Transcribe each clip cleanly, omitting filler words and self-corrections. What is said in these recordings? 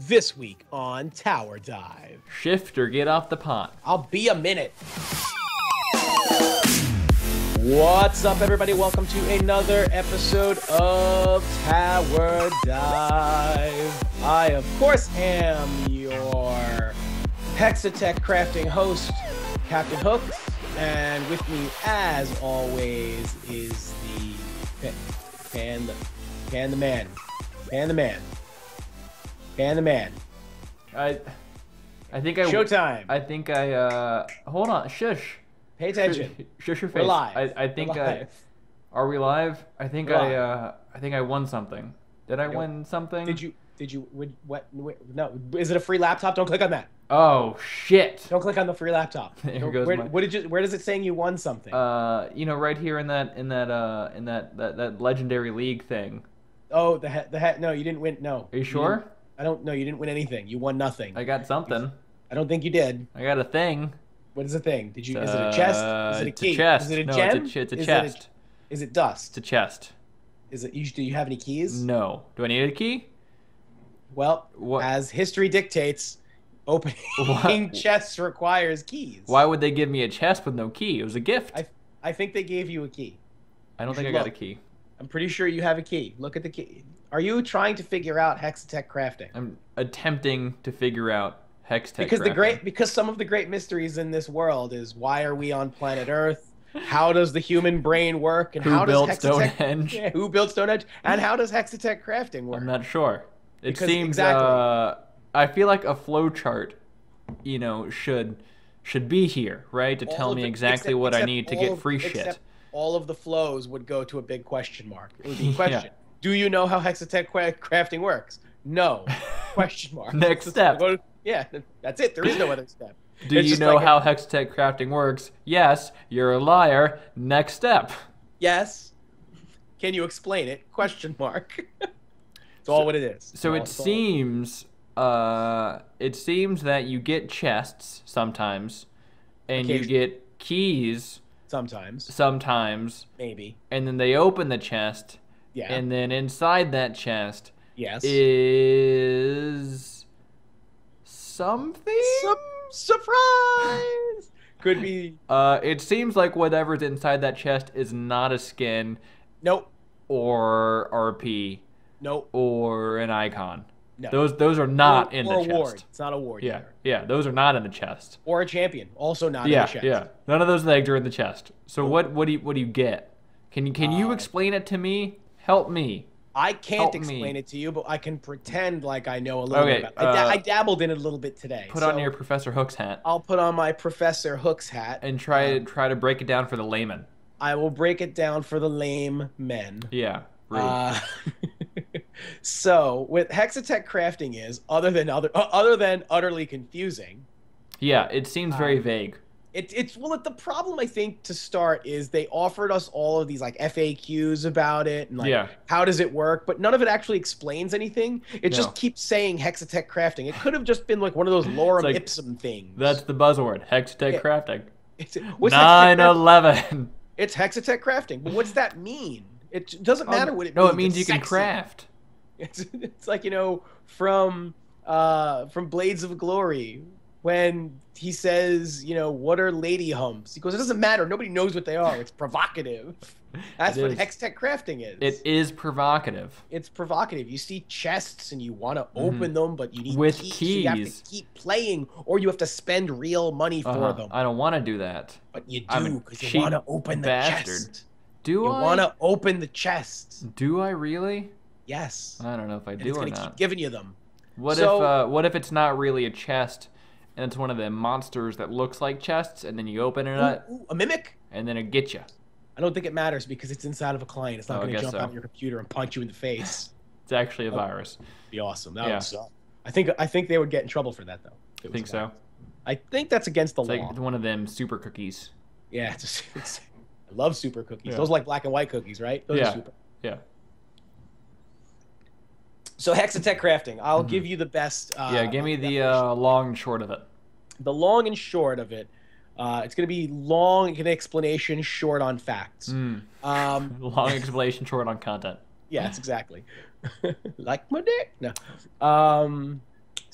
This week on Tower Dive. Shiphtur, get off the pond. I'll be a minute. What's up, everybody? Welcome to another episode of Tower Dive. I, of course, am your Hextech Crafting host, Captain Hook, and with me, as always, is the Pan the Man. I think I Showtime. I think I hold on, shush. Pay attention. Shush your face. We're live. I think We're live. Are we live? I think We're I think I won something. Did I win something? Did you what no, is it a free laptop? Don't click on that. Oh shit. Don't click on the free laptop. There goes where does it saying you won something? You know, right here in that legendary league thing. Oh, no, you didn't win. No. Are you sure? I don't know. You didn't win anything. You won nothing. I got something. I don't think you did. I got a thing. What is the thing? Is it a chest? Is it a key? It's a chest. Is it a no, gem? It's a chest. Is it dust? It's a chest. Do you have any keys? No. Do I need a key? Well, What? as history dictates, opening chests requires keys. Why would they give me a chest with no key? It was a gift. I think they gave you a key. I don't think I got a key. I'm pretty sure you have a key. Look at the key. Are you trying to figure out Hextech Crafting? I'm attempting to figure out Hextech Crafting. Because some of the great mysteries in this world is why are we on planet Earth? How does the human brain work? And Who built Stonehenge? Yeah, who built Stonehenge? And how does Hextech Crafting work? I'm not sure. It Because seems exactly. I feel like a flowchart, you know, should be here, right? To tell me exactly what I need to get free shit. All of the flows would go to a big question mark. It would be a question. Yeah. Do you know how Hextech Crafting works? No. Question mark. Next step. Yeah, that's it. There is no other step. Do you know how Hextech Crafting works? Yes. You're a liar. Next step. Yes. Can you explain it? Question mark. It's all what it is. So it seems that you get chests sometimes, and you get keys sometimes. Maybe. And then they open the chest. Yeah. And then inside that chest is something. Surprise! Could be. It seems like whatever's inside that chest is not a skin. Nope. Or RP. Nope. Or an icon. No. Those are not in the chest. Award. It's not a award. Yeah. Either. Yeah. Those are not in the chest. Or a champion. Also not in the chest. Yeah. None of those eggs are in the chest. So what do you get? Can you explain it to me? Help me. I can't explain it to you, but I can pretend like I know a little bit about it. I dabbled in it a little bit today. Put on your Professor Hook's hat. I'll put on my Professor Hook's hat. And try to break it down for the layman. I will break it down for the lame men. Yeah. So, what Hextech Crafting is, other than utterly confusing. Yeah, it seems very vague. The problem I think to start is they offered us all of these like FAQs about it and like how does it work, but none of it actually explains anything. It just keeps saying Hextech Crafting. It could have just been like one of those lorem ipsum things. That's the buzzword, Hextech Crafting. What's 9/11. It's Hextech Crafting. But what's that mean? It doesn't matter what it means. No, it means you can craft. It's like, you know, from Blades of Glory, when he says, you know, what are lady humps? He goes, it doesn't matter. Nobody knows what they are. It's provocative. That's what Hextech Crafting is. It is provocative. It's provocative. You see chests and you want to open them, but you need keys. So you have to keep playing, or you have to spend real money for them. I don't want to do that. But you do, because you want to open the chest. Do I? You want to open the chest. Do I really? Yes. I don't know if I do or not. It's going to keep giving you them. What if it's not really a chest, and it's one of the monsters that looks like chests, and then you open it up? A mimic? And then it gets you. I don't think it matters because it's inside of a client. It's not going to jump out of your computer and punch you in the face. It's actually a virus. Be awesome. That would suck. I think they would get in trouble for that though. I think so. I think that's against the law. Like one of them super cookies. Yeah, I love super cookies. Those are like black and white cookies, right? Those are super. Yeah. So Hextech Crafting, I'll give you the best. Give me the long and short of it. The long and short of it. It's going to be long in explanation, short on facts. Long explanation, short on content. Yes, exactly. Like my dick. No.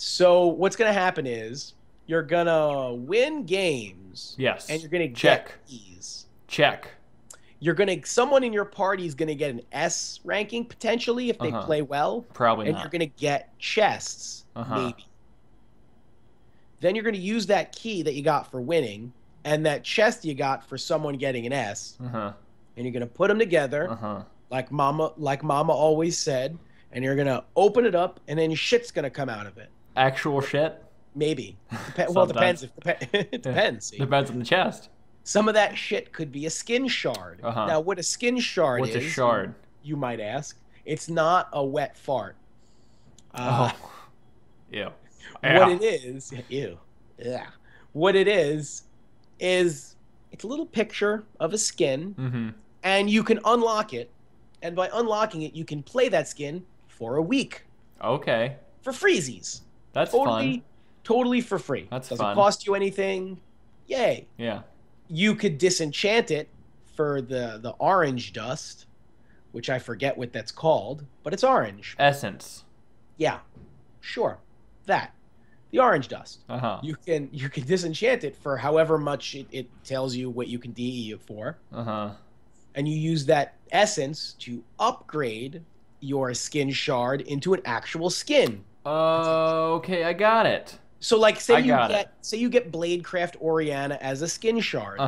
So what's gonna happen is you're gonna win games. Yes. And you're gonna Check. get keys. Check. Someone in your party is gonna get an S ranking potentially if they play well. Probably not. And you're gonna get chests, maybe. Then you're gonna use that key that you got for winning and that chest you got for someone getting an S. And you're gonna put them together, like Mama always said, and you're gonna open it up, and then shit's gonna come out of it. Actual shit? Maybe. Well, it depends. It depends. Yeah. Depends on the chest. Some of that shit could be a skin shard. Now, what a skin shard What's a shard? You might ask. It's not a wet fart. Ew. What it is, ew. Yeah. What it is it's a little picture of a skin, and you can unlock it, and by unlocking it, you can play that skin for a week. Okay. For freezies. That's fun. Totally for free. That's Doesn't fun. cost you anything. Yay. Yeah. You could disenchant it for the orange dust, which I forget what that's called, but it's orange. Essence. Yeah. Sure. That. The orange dust. You can disenchant it for however much it tells you what you can DE it for. And you use that essence to upgrade your skin shard into an actual skin. Okay, I got it. So like say you get Bladecraft Oriana as a skin shard.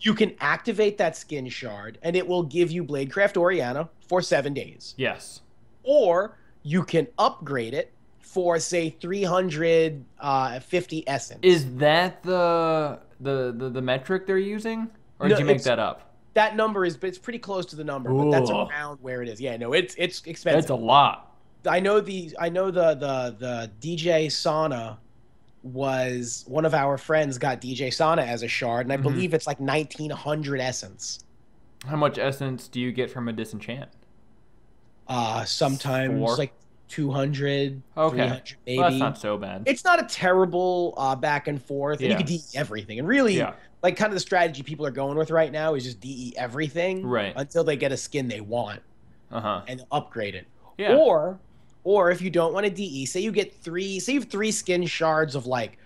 You can activate that skin shard and it will give you Bladecraft Oriana for 7 days. Yes. Or you can upgrade it for say 350 essence. Is that the metric they're using, or did you make that up? That number it's pretty close to the number, but that's around where it is. Yeah, no, it's expensive. It's a lot. I know the DJ Sauna was one of our friends got DJ Sauna as a shard, and I believe it's like 1900 essence. How much essence do you get from a disenchant? Sometimes like 200, 300 maybe. Well, that's not so bad. It's not a terrible back and forth, and you can DE everything. And really, like kind of the strategy people are going with right now is just DE everything until they get a skin they want and upgrade it. Yeah. Or if you don't want to DE, say you have 3 skin shards of like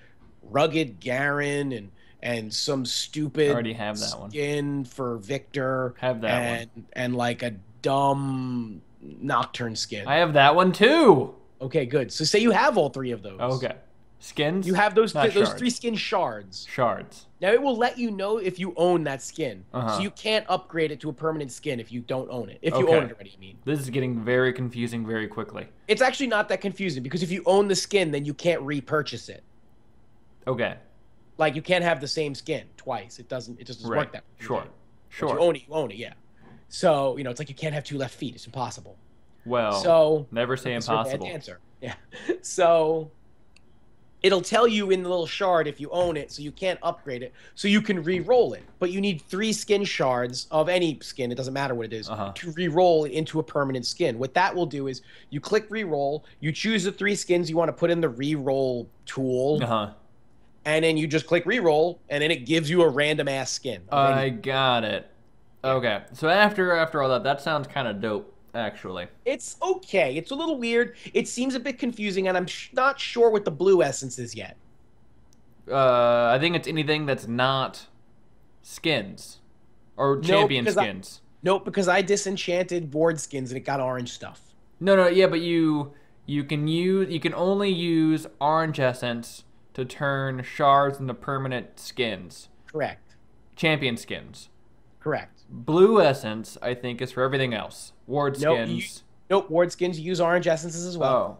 Rugged Garen and some stupid already have that skin for Victor. Have that one. And like a dumb Nocturne skin. I have that one too. Okay, good. So say you have all 3 of those. Okay. Skins? You have those 3 skin shards. Shards. Now it will let you know if you own that skin. So you can't upgrade it to a permanent skin if you don't own it. If you own it already, I mean. This is getting very confusing very quickly. It's actually not that confusing because if you own the skin, then you can't repurchase it. Okay. Like you can't have the same skin twice. It just doesn't work that way. Sure. If you own it, yeah. So, it's like you can't have 2 left feet. It's impossible. Well, never say impossible. Bad answer. Yeah. So it'll tell you in the little shard if you own it, so you can't upgrade it. So you can re-roll it. But you need 3 skin shards of any skin, it doesn't matter what it is, to re-roll it into a permanent skin. What that will do is you click re-roll, you choose the 3 skins you want to put in the re-roll tool, and then you just click re-roll, and then it gives you a random-ass skin. I got it. Okay. So after all that sounds kind of dope. Actually, it's okay. It's a little weird. It seems a bit confusing, and I'm not sure what the blue essence is yet. I think it's anything that's not skins or champion skins. Nope, because I disenchanted board skins and it got orange stuff. No, yeah, but you can only use orange essence to turn shards into permanent skins. Correct. Champion skins. Correct. Blue essence, I think, is for everything else. Ward skins. Nope, ward skins use orange essences as well. Oh.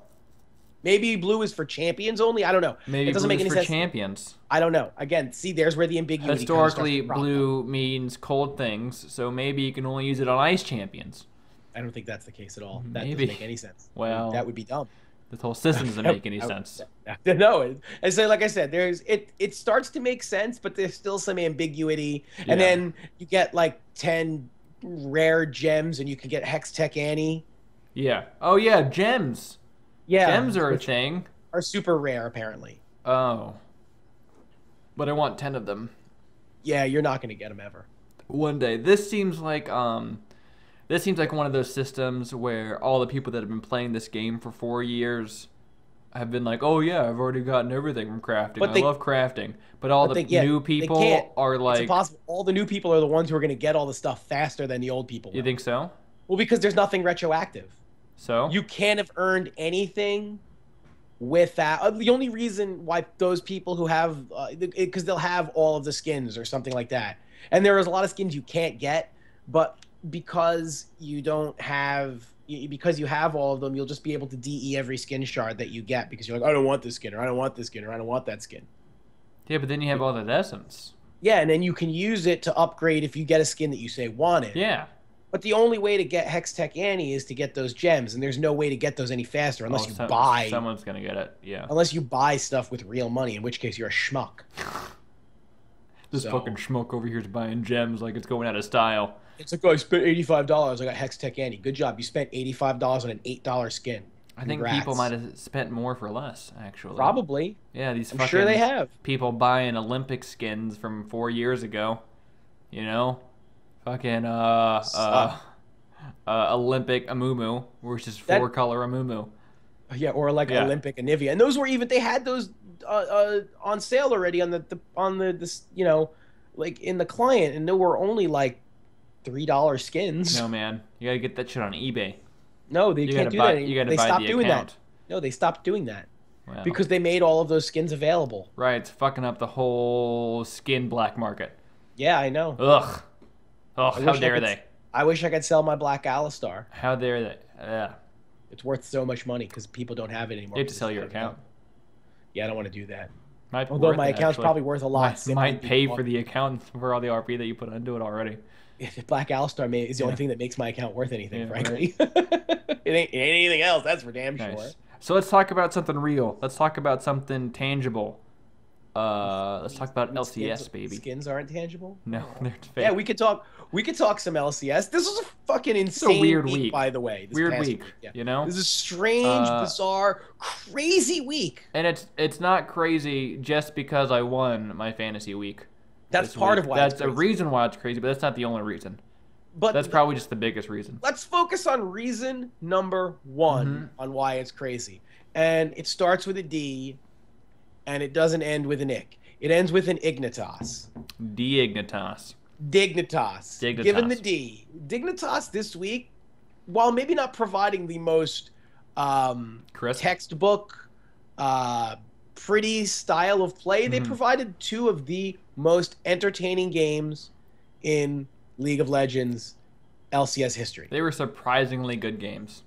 Maybe blue is for champions only. I don't know. Maybe it doesn't blue make any is for sense. champions. I don't know. Again, see, there's where the ambiguity Historically, comes from. blue means cold things, so maybe you can only use it on ice champions. I don't think that's the case at all. That doesn't make any sense. Well, that would be dumb. This whole system doesn't make any sense. No, and so like I said, it starts to make sense, but there's still some ambiguity. And then you get like 10 rare gems, and you can get Hextech Annie. Yeah. Oh yeah, gems. Yeah, gems are a thing. Are super rare apparently. Oh. But I want 10 of them. Yeah, you're not going to get them ever. One day. This seems like one of those systems where all the people that have been playing this game for 4 years have been like, oh yeah, I've already gotten everything from crafting. But I love crafting. But all the new people are like... It's impossible. All the new people are the ones who are going to get all the stuff faster than the old people will. You think so? Well, because there's nothing retroactive. So? You can't have earned anything with that. The only reason why those people who have... because they'll have all of the skins or something like that. And there is a lot of skins you can't get, but because you don't have... Because you have all of them, you'll just be able to DE every skin shard that you get because you're like, I don't want this skin, or I don't want this skin, or I don't want that skin. Yeah, but then you have all that essence. Yeah, and then you can use it to upgrade if you get a skin that you say wanted. Yeah. But the only way to get Hextech Annie is to get those gems, and there's no way to get those any faster unless you buy... Someone's going to get it, yeah. Unless you buy stuff with real money, in which case you're a schmuck. This fucking schmuck over here is buying gems like it's going out of style. It's like, oh, I spent $85. I got Hextech Annie. Good job. You spent $85 on an $8 skin. I think people might have spent more for less, actually. Probably. Yeah, these I'm sure they have. People buying Olympic skins from 4 years ago. You know? Fucking, Olympic Amumu, which is 4-color Amumu. Yeah, or like Olympic Anivia. And those were even, they had those on sale already on the you know, like in the client, and they were only like $3 skins. No, man. You gotta get that shit on eBay. No, they can't do that. You gotta they buy stopped the doing account. that. No, they stopped doing that. Wow. Because they made all of those skins available. Right, it's fucking up the whole skin black market. Yeah, I know. Ugh. Ugh, how dare they? I wish I could sell my black Alistar. How dare they? Yeah. It's worth so much money because people don't have it anymore. You have to sell your account. Yeah, I don't want to do that. Although my account's probably worth a lot. Might pay for the account for all the RP that you put into it already. Black Alistar is the only thing that makes my account worth anything, frankly. Right. it ain't anything else, that's for damn sure. So let's talk about something real. Let's talk about something tangible. Let's talk about LCS, baby. Skins aren't tangible? No, they're fake. Yeah, we could talk some LCS. This was a fucking insane weird week, by the way. Weird week, yeah. You know? This is a strange, bizarre, crazy week. And it's not crazy just because I won my fantasy week. That's part of why that's a reason why it's crazy, but that's not the only reason. But that's probably just the biggest reason. Let's focus on reason number one on why it's crazy. And it starts with a D, and it doesn't end with an ick. It ends with an Ignitas. Dignitas. Given the D. Dignitas this week, while maybe not providing the most textbook, pretty style of play, they provided two of the most entertaining games in League of Legends LCS history. They were surprisingly good games.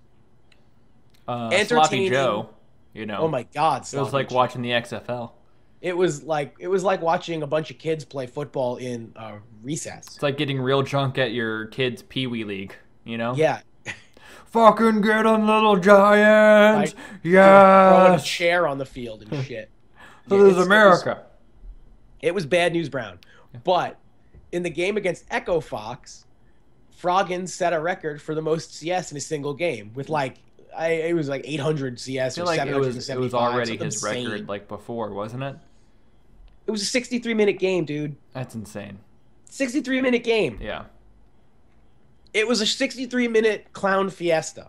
Sloppy Joe, you know. Oh my God! It was like watching the XFL. It was like watching a bunch of kids play football in recess. It's like getting real drunk at your kids' Pee-wee league, you know? Yeah. Fucking get on, little giants! Yeah. Throwing a chair on the field and shit. This is America. It was bad news, Brown. But in the game against Echo Fox, Froggen set a record for the most CS in a single game with it was like 800 CS or 775. It was already his record like before, wasn't it? It was a 63-minute game, dude. That's insane. 63-minute game. Yeah. It was a 63-minute clown fiesta.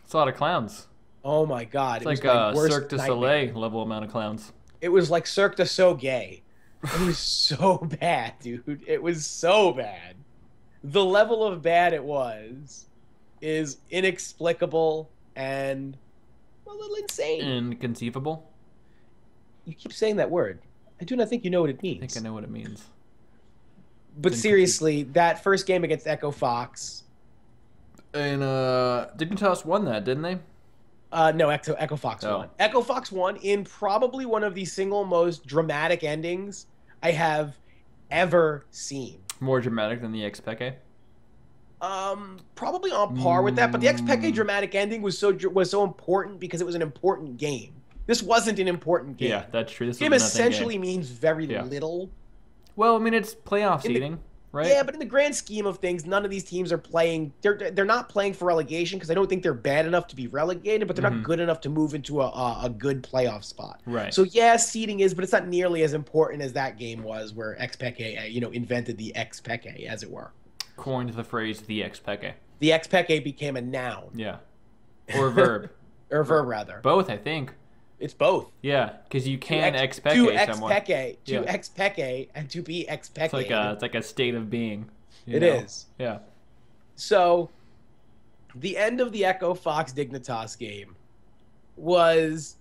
It's a lot of clowns. Oh my God. It's like a Cirque du Soleil level amount of clowns. It was like Cirque du So Gay. It was so bad, dude. It was so bad. The level of bad it was is inexplicable and a little insane. Inconceivable? You keep saying that word. I do not think you know what it means. I think I know what it means. But seriously, that first game against Echo Fox. And Dignitas won that, didn't they? No, Echo Fox won. Echo Fox won in probably one of the single most dramatic endings I have ever seen. More dramatic than the Xpeke? Probably on par with that, but the Xpeke dramatic ending was so important because it was an important game. This wasn't an important game. Yeah, that's true. This game essentially means very little. Well, I mean, it's playoff seeding, right? Yeah, but in the grand scheme of things, none of these teams are playing. They're not playing for relegation because I don't think they're bad enough to be relegated, but they're not good enough to move into a good playoff spot. Right. So yeah, seeding is, but it's not nearly as important as that game was, where Xpeke, invented the Xpeke, as it were. Coined the phrase the Xpeke. The Xpeke became a noun. Yeah. Or a verb. Or a verb, rather. Both, I think. It's both. Yeah, because you can To expecate someone. To expecate and to be expected. It's like a state of being. It is. Yeah. So, the end of the Echo Fox Dignitas game was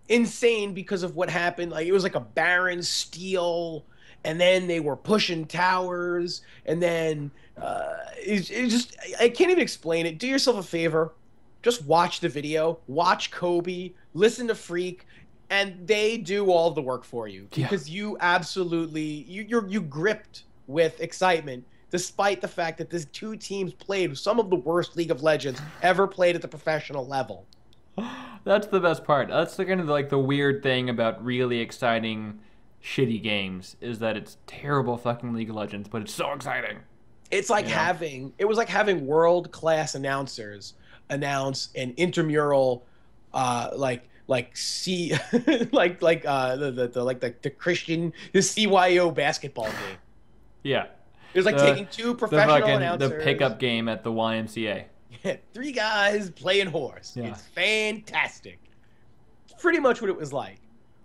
insane because of what happened. Like, it was like a barren steal, and then they were pushing towers, and then it just, I can't even explain it. Do yourself a favor. Just watch the video, watch Kobe, listen to Freak, and they do all the work for you because you absolutely, you gripped with excitement despite the fact that these two teams played some of the worst League of Legends ever played at the professional level. That's the best part. That's the kind of like the weird thing about really exciting, shitty games is that it's terrible fucking League of Legends, but it's so exciting. It's like it was like having world-class announcers announce an intramural, the CYO basketball game. Yeah. It was like taking two professional announcers. The pickup game at the YMCA. Yeah, 3 guys playing horse. Yeah. It's fantastic. It's pretty much what it was like.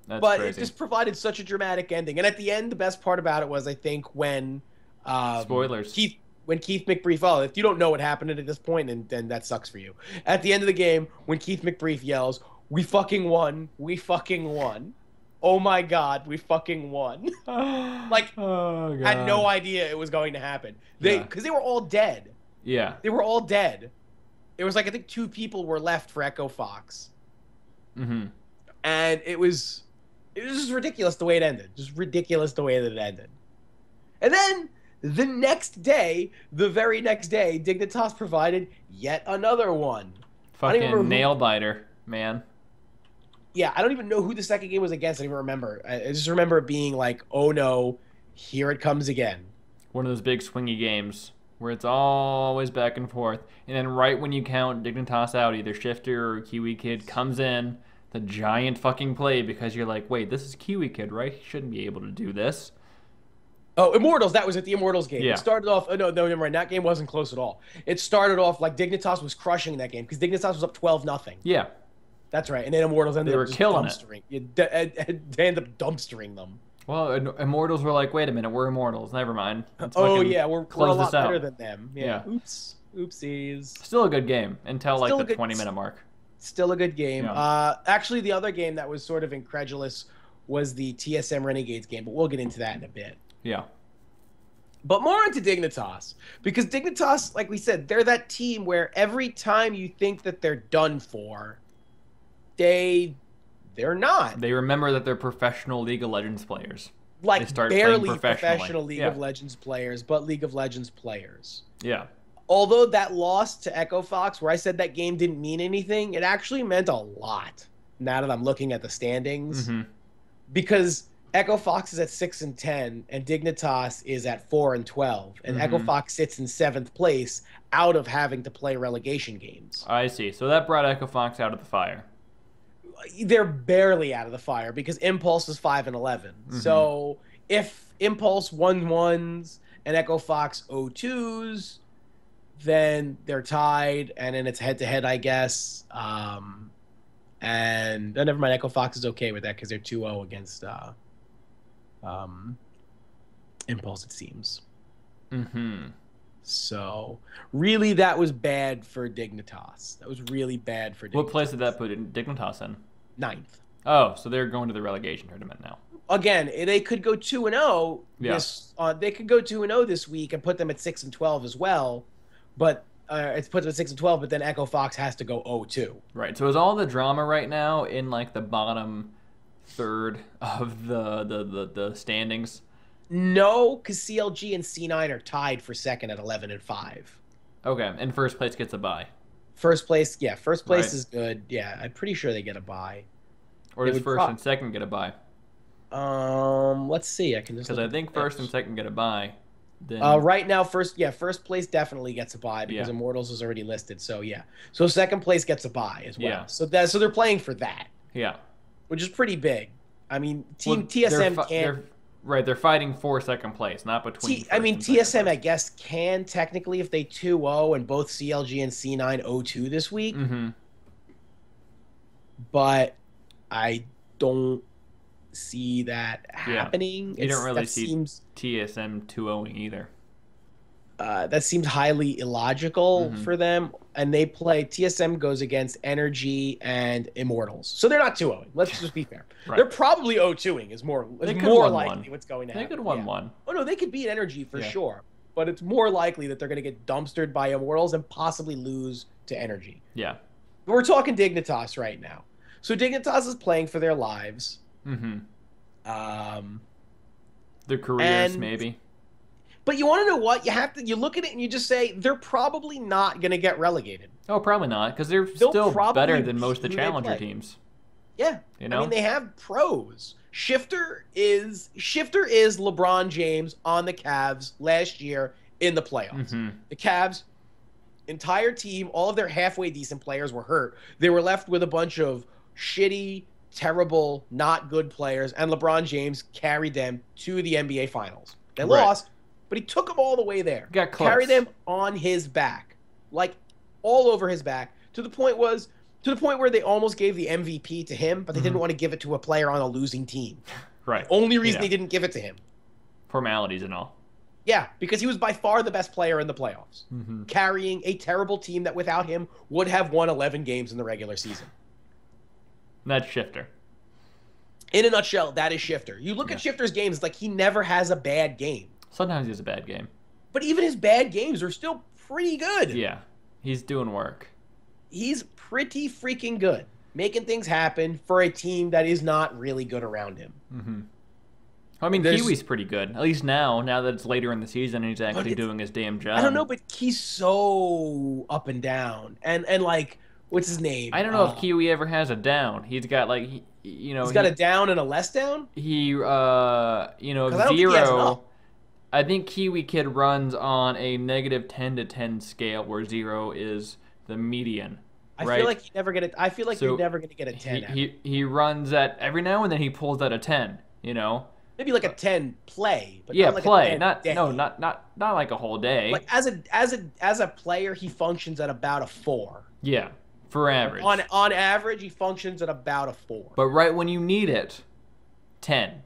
That's but crazy. It just provided such a dramatic ending. And at the end, the best part about it was, I think, when spoilers. Keith McBrief, oh, if you don't know what happened at this point, then that sucks for you. At the end of the game, when Keith McBrief yells, "We fucking won. We fucking won." Oh my God, we fucking won. Had no idea it was going to happen. Because they were all dead. Yeah. They were all dead. It was like, I think 2 people were left for Echo Fox. Mm-hmm. And it was just ridiculous the way it ended. Just ridiculous the way that it ended. And then the very next day, Dignitas provided yet another one. Fucking nail biter, man. Yeah, I don't even know who the second game was against. I don't even remember. I just remember it being like, oh no, here it comes again. One of those big swingy games where it's always back and forth. And then right when you count Dignitas out, either Shiphtur or Kiwi Kid comes in, the giant fucking play, because you're like, wait, this is Kiwi Kid, right? He shouldn't be able to do this. Oh, Immortals. That was at the Immortals game. Yeah. It started off... Oh, no, never mind. That game wasn't close at all. It started off like Dignitas was crushing that game because Dignitas was up 12-0. Yeah. That's right. And then Immortals ended up killing dumpstering. They ended up dumpstering them. Well, Immortals were like, wait a minute, we're Immortals. Never mind. Oh, yeah. We're a lot better than them. Yeah. Oops. Oopsies. Still a good game until like the 20-minute mark. Still a good game. Yeah. Actually, the other game that was sort of incredulous was the TSM Renegades game, but we'll get into that in a bit. Yeah. But more into Dignitas, because Dignitas, like we said, they're that team where every time you think that they're done for, they're not. They remember that they're professional League of Legends players. Like, they start barely professional League of Legends players, but League of Legends players. Yeah. Although that loss to Echo Fox, where I said that game didn't mean anything, it actually meant a lot now that I'm looking at the standings. Mm-hmm. Because Echo Fox is at 6-10, and Dignitas is at 4-12, and Mm-hmm. Echo Fox sits in 7th place out of having to play relegation games. I see. So that brought Echo Fox out of the fire. They're barely out of the fire because Impulse is 5-11. Mm-hmm. So if Impulse 1-1s and Echo Fox 0-2s, then they're tied, and then it's head-to-head, I guess. And never mind, Echo Fox is okay with that because they're 2-0 against Impulse, it seems. Mm-hmm. So, really, that was bad for Dignitas. That was really bad for Dignitas. What place did that put Dignitas in? 9th. Oh, so they're going to the relegation tournament now. Again, they could go 2-0 they could go 2-0 this week and put them at 6-12 as well. But it's put them at 6-12, but then Echo Fox has to go 0-2. Right. So is all the drama right now in like the bottom third of the standings? No, because CLG and C9 are tied for second at 11-5. Okay, and first place gets a bye. First place is good. Yeah, I'm pretty sure they get a bye. Or does first and second get a bye? Let's see. I can just because I think first and second get a bye. Then... right now, first place definitely gets a bye because Immortals is already listed. So yeah, so second place gets a bye as well. Yeah. So they're playing for that. Yeah, which is pretty big. I mean, TSM can. They're fighting for second place, not between. TSM, I guess, can technically if they 2-0 and both CLG and C9 0-2 this week. Mm-hmm. But I don't see that happening. You don't really see TSM 2-0ing either. That seems highly illogical for them. And they play, TSM goes against Energy and Immortals. So they're not 2-0ing. Let's just be fair. Right. They're probably 0-2ing is more likely what's going to happen. They could 1-1. Oh, no, they could beat Energy for sure. But it's more likely that they're going to get dumpstered by Immortals and possibly lose to Energy. Yeah. But we're talking Dignitas right now. So Dignitas is playing for their lives. Their careers, maybe. But you want to know what? You look at it and you just say, they're probably not going to get relegated. Oh, probably not, because they're still better than most of the Challenger teams. Yeah. You know? I mean, they have pros. Shiphtur is LeBron James on the Cavs last year in the playoffs. The Cavs, entire team, all of their halfway decent players were hurt. They were left with a bunch of shitty, terrible, not good players, and LeBron James carried them to the NBA Finals. They lost, but he took them all the way there. Got close. Carried them on his back, like all over his back, to the point where they almost gave the MVP to him, but they didn't want to give it to a player on a losing team. Right. The only reason they didn't give it to him. Formalities and all. Yeah, because he was by far the best player in the playoffs, carrying a terrible team that without him would have won 11 games in the regular season. That's Shiphtur. In a nutshell, that is Shiphtur. You look at Shifter's games, it's like he never has a bad game. Sometimes he has a bad game. But even his bad games are still pretty good. Yeah, he's doing work. He's pretty freaking good, making things happen for a team that is not really good around him. I mean, Kiwi's pretty good, at least now that it's later in the season and he's actually doing his damn job. I don't know, but he's so up and down. And like, what's his name? I don't know if Kiwi ever has a down. He's got like, he's got a down and a less down? Zero. I think Kiwi Kid runs on a -10 to 10 scale where 0 is the median. I feel like you never get it. I feel like you're never going to get a 10. He runs at every now and then he pulls out a 10. Maybe like a 10 play, but not like play, a 10 not like a whole day. Like as a player, he functions at about a 4. Yeah, for average. On average, he functions at about a 4. But right when you need it, 10.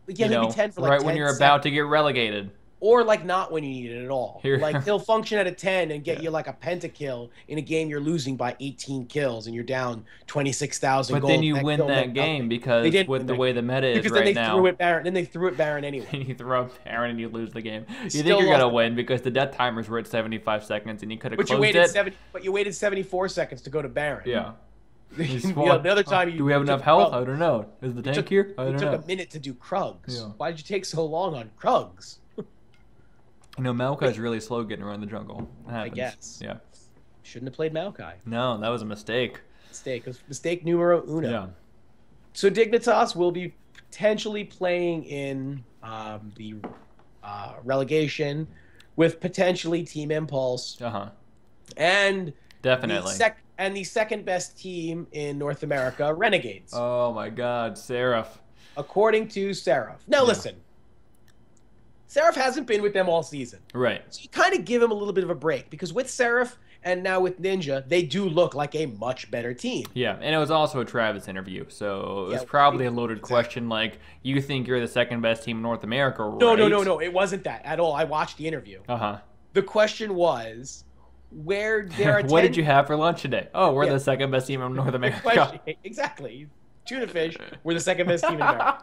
Yeah, maybe 10 for like right 10 when you're seconds. about to get relegated. Or like not when you need it at all. Like he'll function at a 10 and get you like a pentakill in a game you're losing by 18 kills and you're down 26,000 gold. But then you win that game because with the way the meta is right now. Then they threw it Baron anyway. And you throw up Baron and you lose the game. You think you're going to win because the death timers were at 75 seconds and you could have closed it. But you waited 74 seconds to go to Baron. Yeah. The other time do we have enough health? I don't know. Is the tank here? I don't know. It took a minute to do Krugs. Why did you take so long on Krugs? Maokai's really slow getting around the jungle. I guess. Yeah. Shouldn't have played Maokai. No, that was a mistake. It was mistake numero uno. Yeah. So Dignitas will be potentially playing in the relegation with potentially Team Impulse. And definitely. The second best team in North America, Renegades. Oh my God, Seraph. According to Seraph. Now listen. Seraph hasn't been with them all season. Right. So you kind of give him a little bit of a break because with Seraph and now with Ninja, they do look like a much better team. Yeah, and it was also a Travis interview, so it was probably a loaded question like, you think you're the second best team in North America, right? No, it wasn't that at all. I watched the interview. The question was, where there are what did you have for lunch today? Oh, we're the second best team in North America. Exactly. Tuna fish, we're the second best team in America.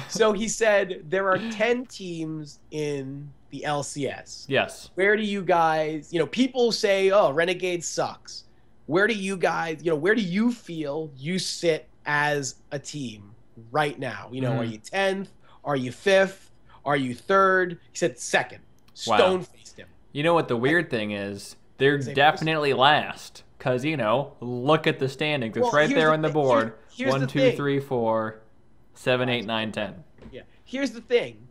So he said there are 10 teams in the LCS. Yes. Where do you guys, people say, oh, Renegades sucks. Where do you guys, where do you feel you sit as a team right now? Are you 10th? Are you 5th? Are you 3rd? He said 2nd. Stone-faced him. You know what the weird thing is? They're definitely last. Because, look at the standings. It's right there on the board. 1, 2, 3, 4, 7, 8, 9, 10. Yeah. Here's the thing.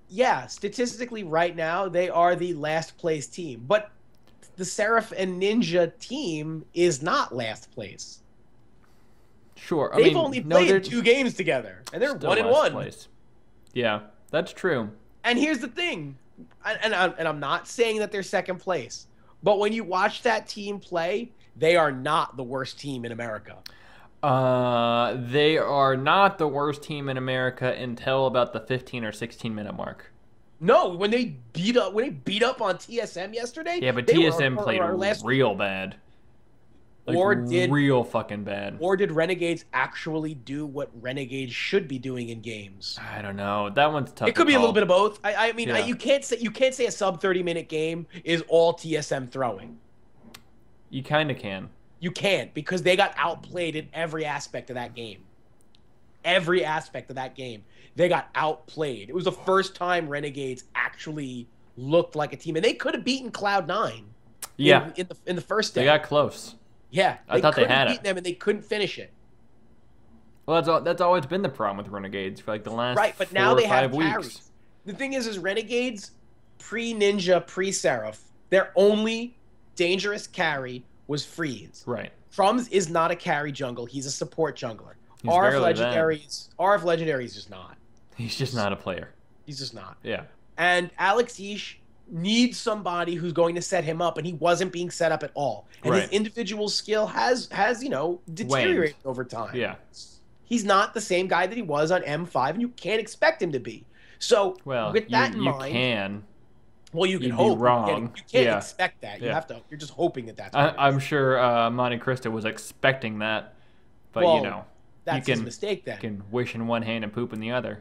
Yeah, statistically right now, they are the last place team. But the Seraph and Ninja team is not last place. Sure. They've only played 2 games together. And they're 1-1. Yeah, that's true. And here's the thing. And I'm not saying that they're second place. But when you watch that team play, they are not the worst team in America. They are not the worst team in America until about the 15 or 16-minute mark. No, when they beat up on TSM yesterday. Yeah, but TSM played real bad. Like, real fucking bad. Or did Renegades actually do what Renegades should be doing in games? I don't know. That one's tough. It could be a little bit of both. I mean, you can't say a sub 30-minute game is all TSM throwing. You kind of can. You can't, because they got outplayed in every aspect of that game. Every aspect of that game, they got outplayed. It was the first time Renegades actually looked like a team, and they could have beaten Cloud9. Yeah, in the first day. They got close. Yeah, I thought they had beaten them, and they couldn't finish it. Well, that's always been the problem with Renegades for like the last but now they have 4 or 5 carries. weeks. The thing is Renegades, pre-Ninja, pre-Seraph, their only dangerous carry was Freeze. Right. Crumbs is not a carry jungle. He's a support jungler. He's RF Legendary is just not. He's just not a player. He's just not. Yeah. And Alex Yeesh needs somebody who's going to set him up, and he wasn't being set up at all. And his individual skill has deteriorated over time. Yeah. He's not the same guy that he was on M5, and you can't expect him to be. So with that in mind, you can. Well, you can hope. Wrong. You can't expect that. You have to. You're just hoping that that's. I'm sure Monte Cristo was expecting that, but that's his mistake. Then you can wish in one hand and poop in the other.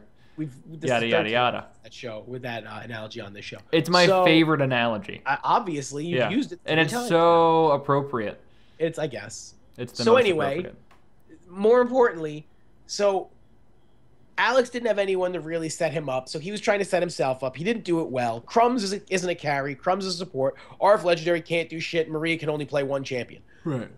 Yada yada yada. That show with that analogy on this show. It's my favorite analogy. Obviously, you've used it, and it's so appropriate. I guess. It's the most appropriate. More importantly, so Alex didn't have anyone to really set him up, so he was trying to set himself up. He didn't do it well. Crumbs isn't a carry. Crumbs is a support. RF Legendary can't do shit. Maria can only play one champion. Right.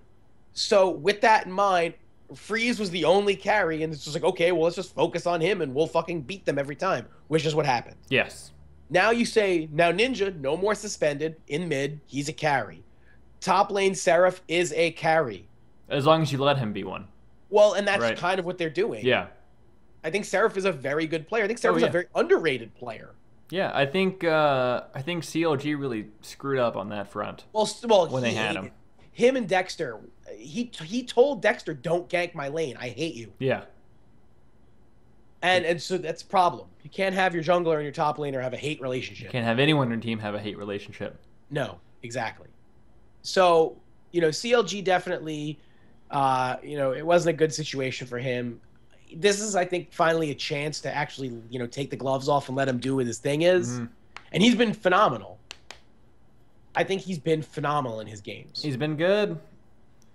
So with that in mind, Freeze was the only carry, and it's just like, okay, well, let's just focus on him, and we'll fucking beat them every time, which is what happened. Yes. Now you say, now Ninja, no more suspended. In mid, he's a carry. Top lane, Seraph is a carry. As long as you let him be one. Well, and that's kind of what they're doing. Yeah. I think Seraph is a very good player. I think Seraph is a very underrated player. Yeah, I think CLG really screwed up on that front. Well, when they had him. Him and Dexter, he told Dexter, "Don't gank my lane. I hate you." Yeah. And so that's a problem. You can't have your jungler and your top laner have a hate relationship. You can't have anyone in your team have a hate relationship. No, exactly. So, CLG definitely, it wasn't a good situation for him. This is, I think, finally a chance to actually, take the gloves off and let him do what his thing is. Mm-hmm. And he's been phenomenal. I think he's been phenomenal in his games. He's been good.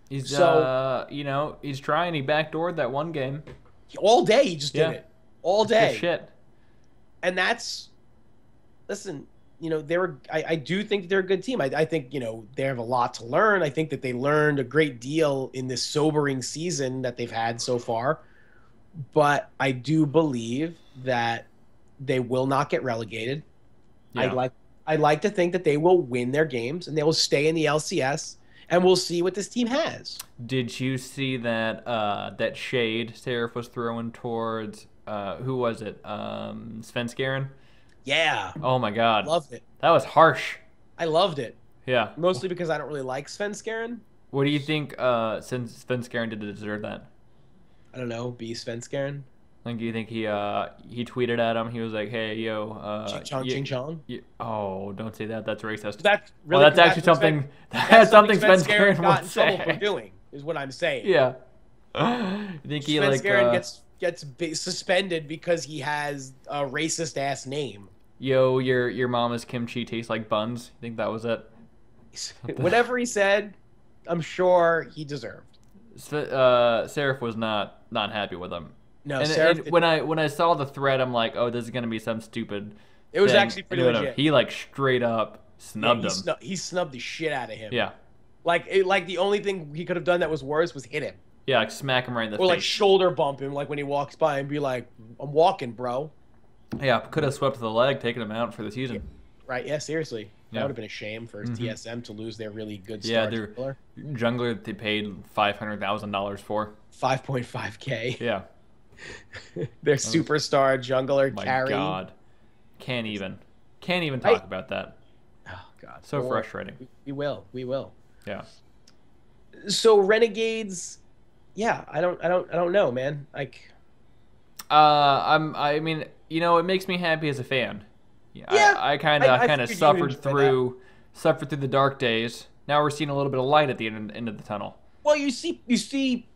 He's, he's trying. He backdoored that one game. All day he just did it. All day. Good shit. And that's, listen, I do think they're a good team. I think, they have a lot to learn. I think that they learned a great deal in this sobering season that they've had so far. But I do believe that they will not get relegated. Yeah. I'd like to think that they will win their games and they will stay in the LCS, and we'll see what this team has. Did you see that that shade Seraph was throwing towards who was it? Svenskeren? Yeah. Oh my god. Loved it. That was harsh. I loved it. Yeah. Mostly because I don't really like Svenskeren. What do you think since Svenskeren did deserve that? I don't know, be Svenskeren. Like, do you think he tweeted at him? He was like, "Hey, yo, ching chong." Oh, don't say that. That's racist. That's really. That's actually something. That's something Svenskeren got would in say. trouble for doing. Is what I'm saying. Yeah. You think he Svenskeren gets suspended because he has a racist ass name. Yo, your mama's kimchi tastes like buns. You think that was it? Whatever he said, I'm sure he deserved. Seraph was not happy with him. No, and when I saw the thread, I'm like, oh, this is gonna be some stupid. It was actually pretty legit. He straight up snubbed him. He snubbed the shit out of him. Yeah. Like the only thing he could have done that was worse was hit him. Yeah, smack him right in the face. Or shoulder bump him when he walks by and be like, "I'm walking, bro." Yeah, could have swept the leg, taken him out for the season. Right? Yeah, seriously. That would have been a shame for TSM to lose their really good star jungler they paid $500,000 for. 5.5K. Yeah. Their superstar jungler carry. My God. Can't even talk about that. Oh God. So frustrating. We will. Yeah. So Renegades, yeah, I don't know, man. Like, I mean, you know, it makes me happy as a fan. Yeah, yeah, I kind I of figured you would enjoy that. suffered through the dark days. Now we're seeing a little bit of light at the end of the tunnel. Well, you see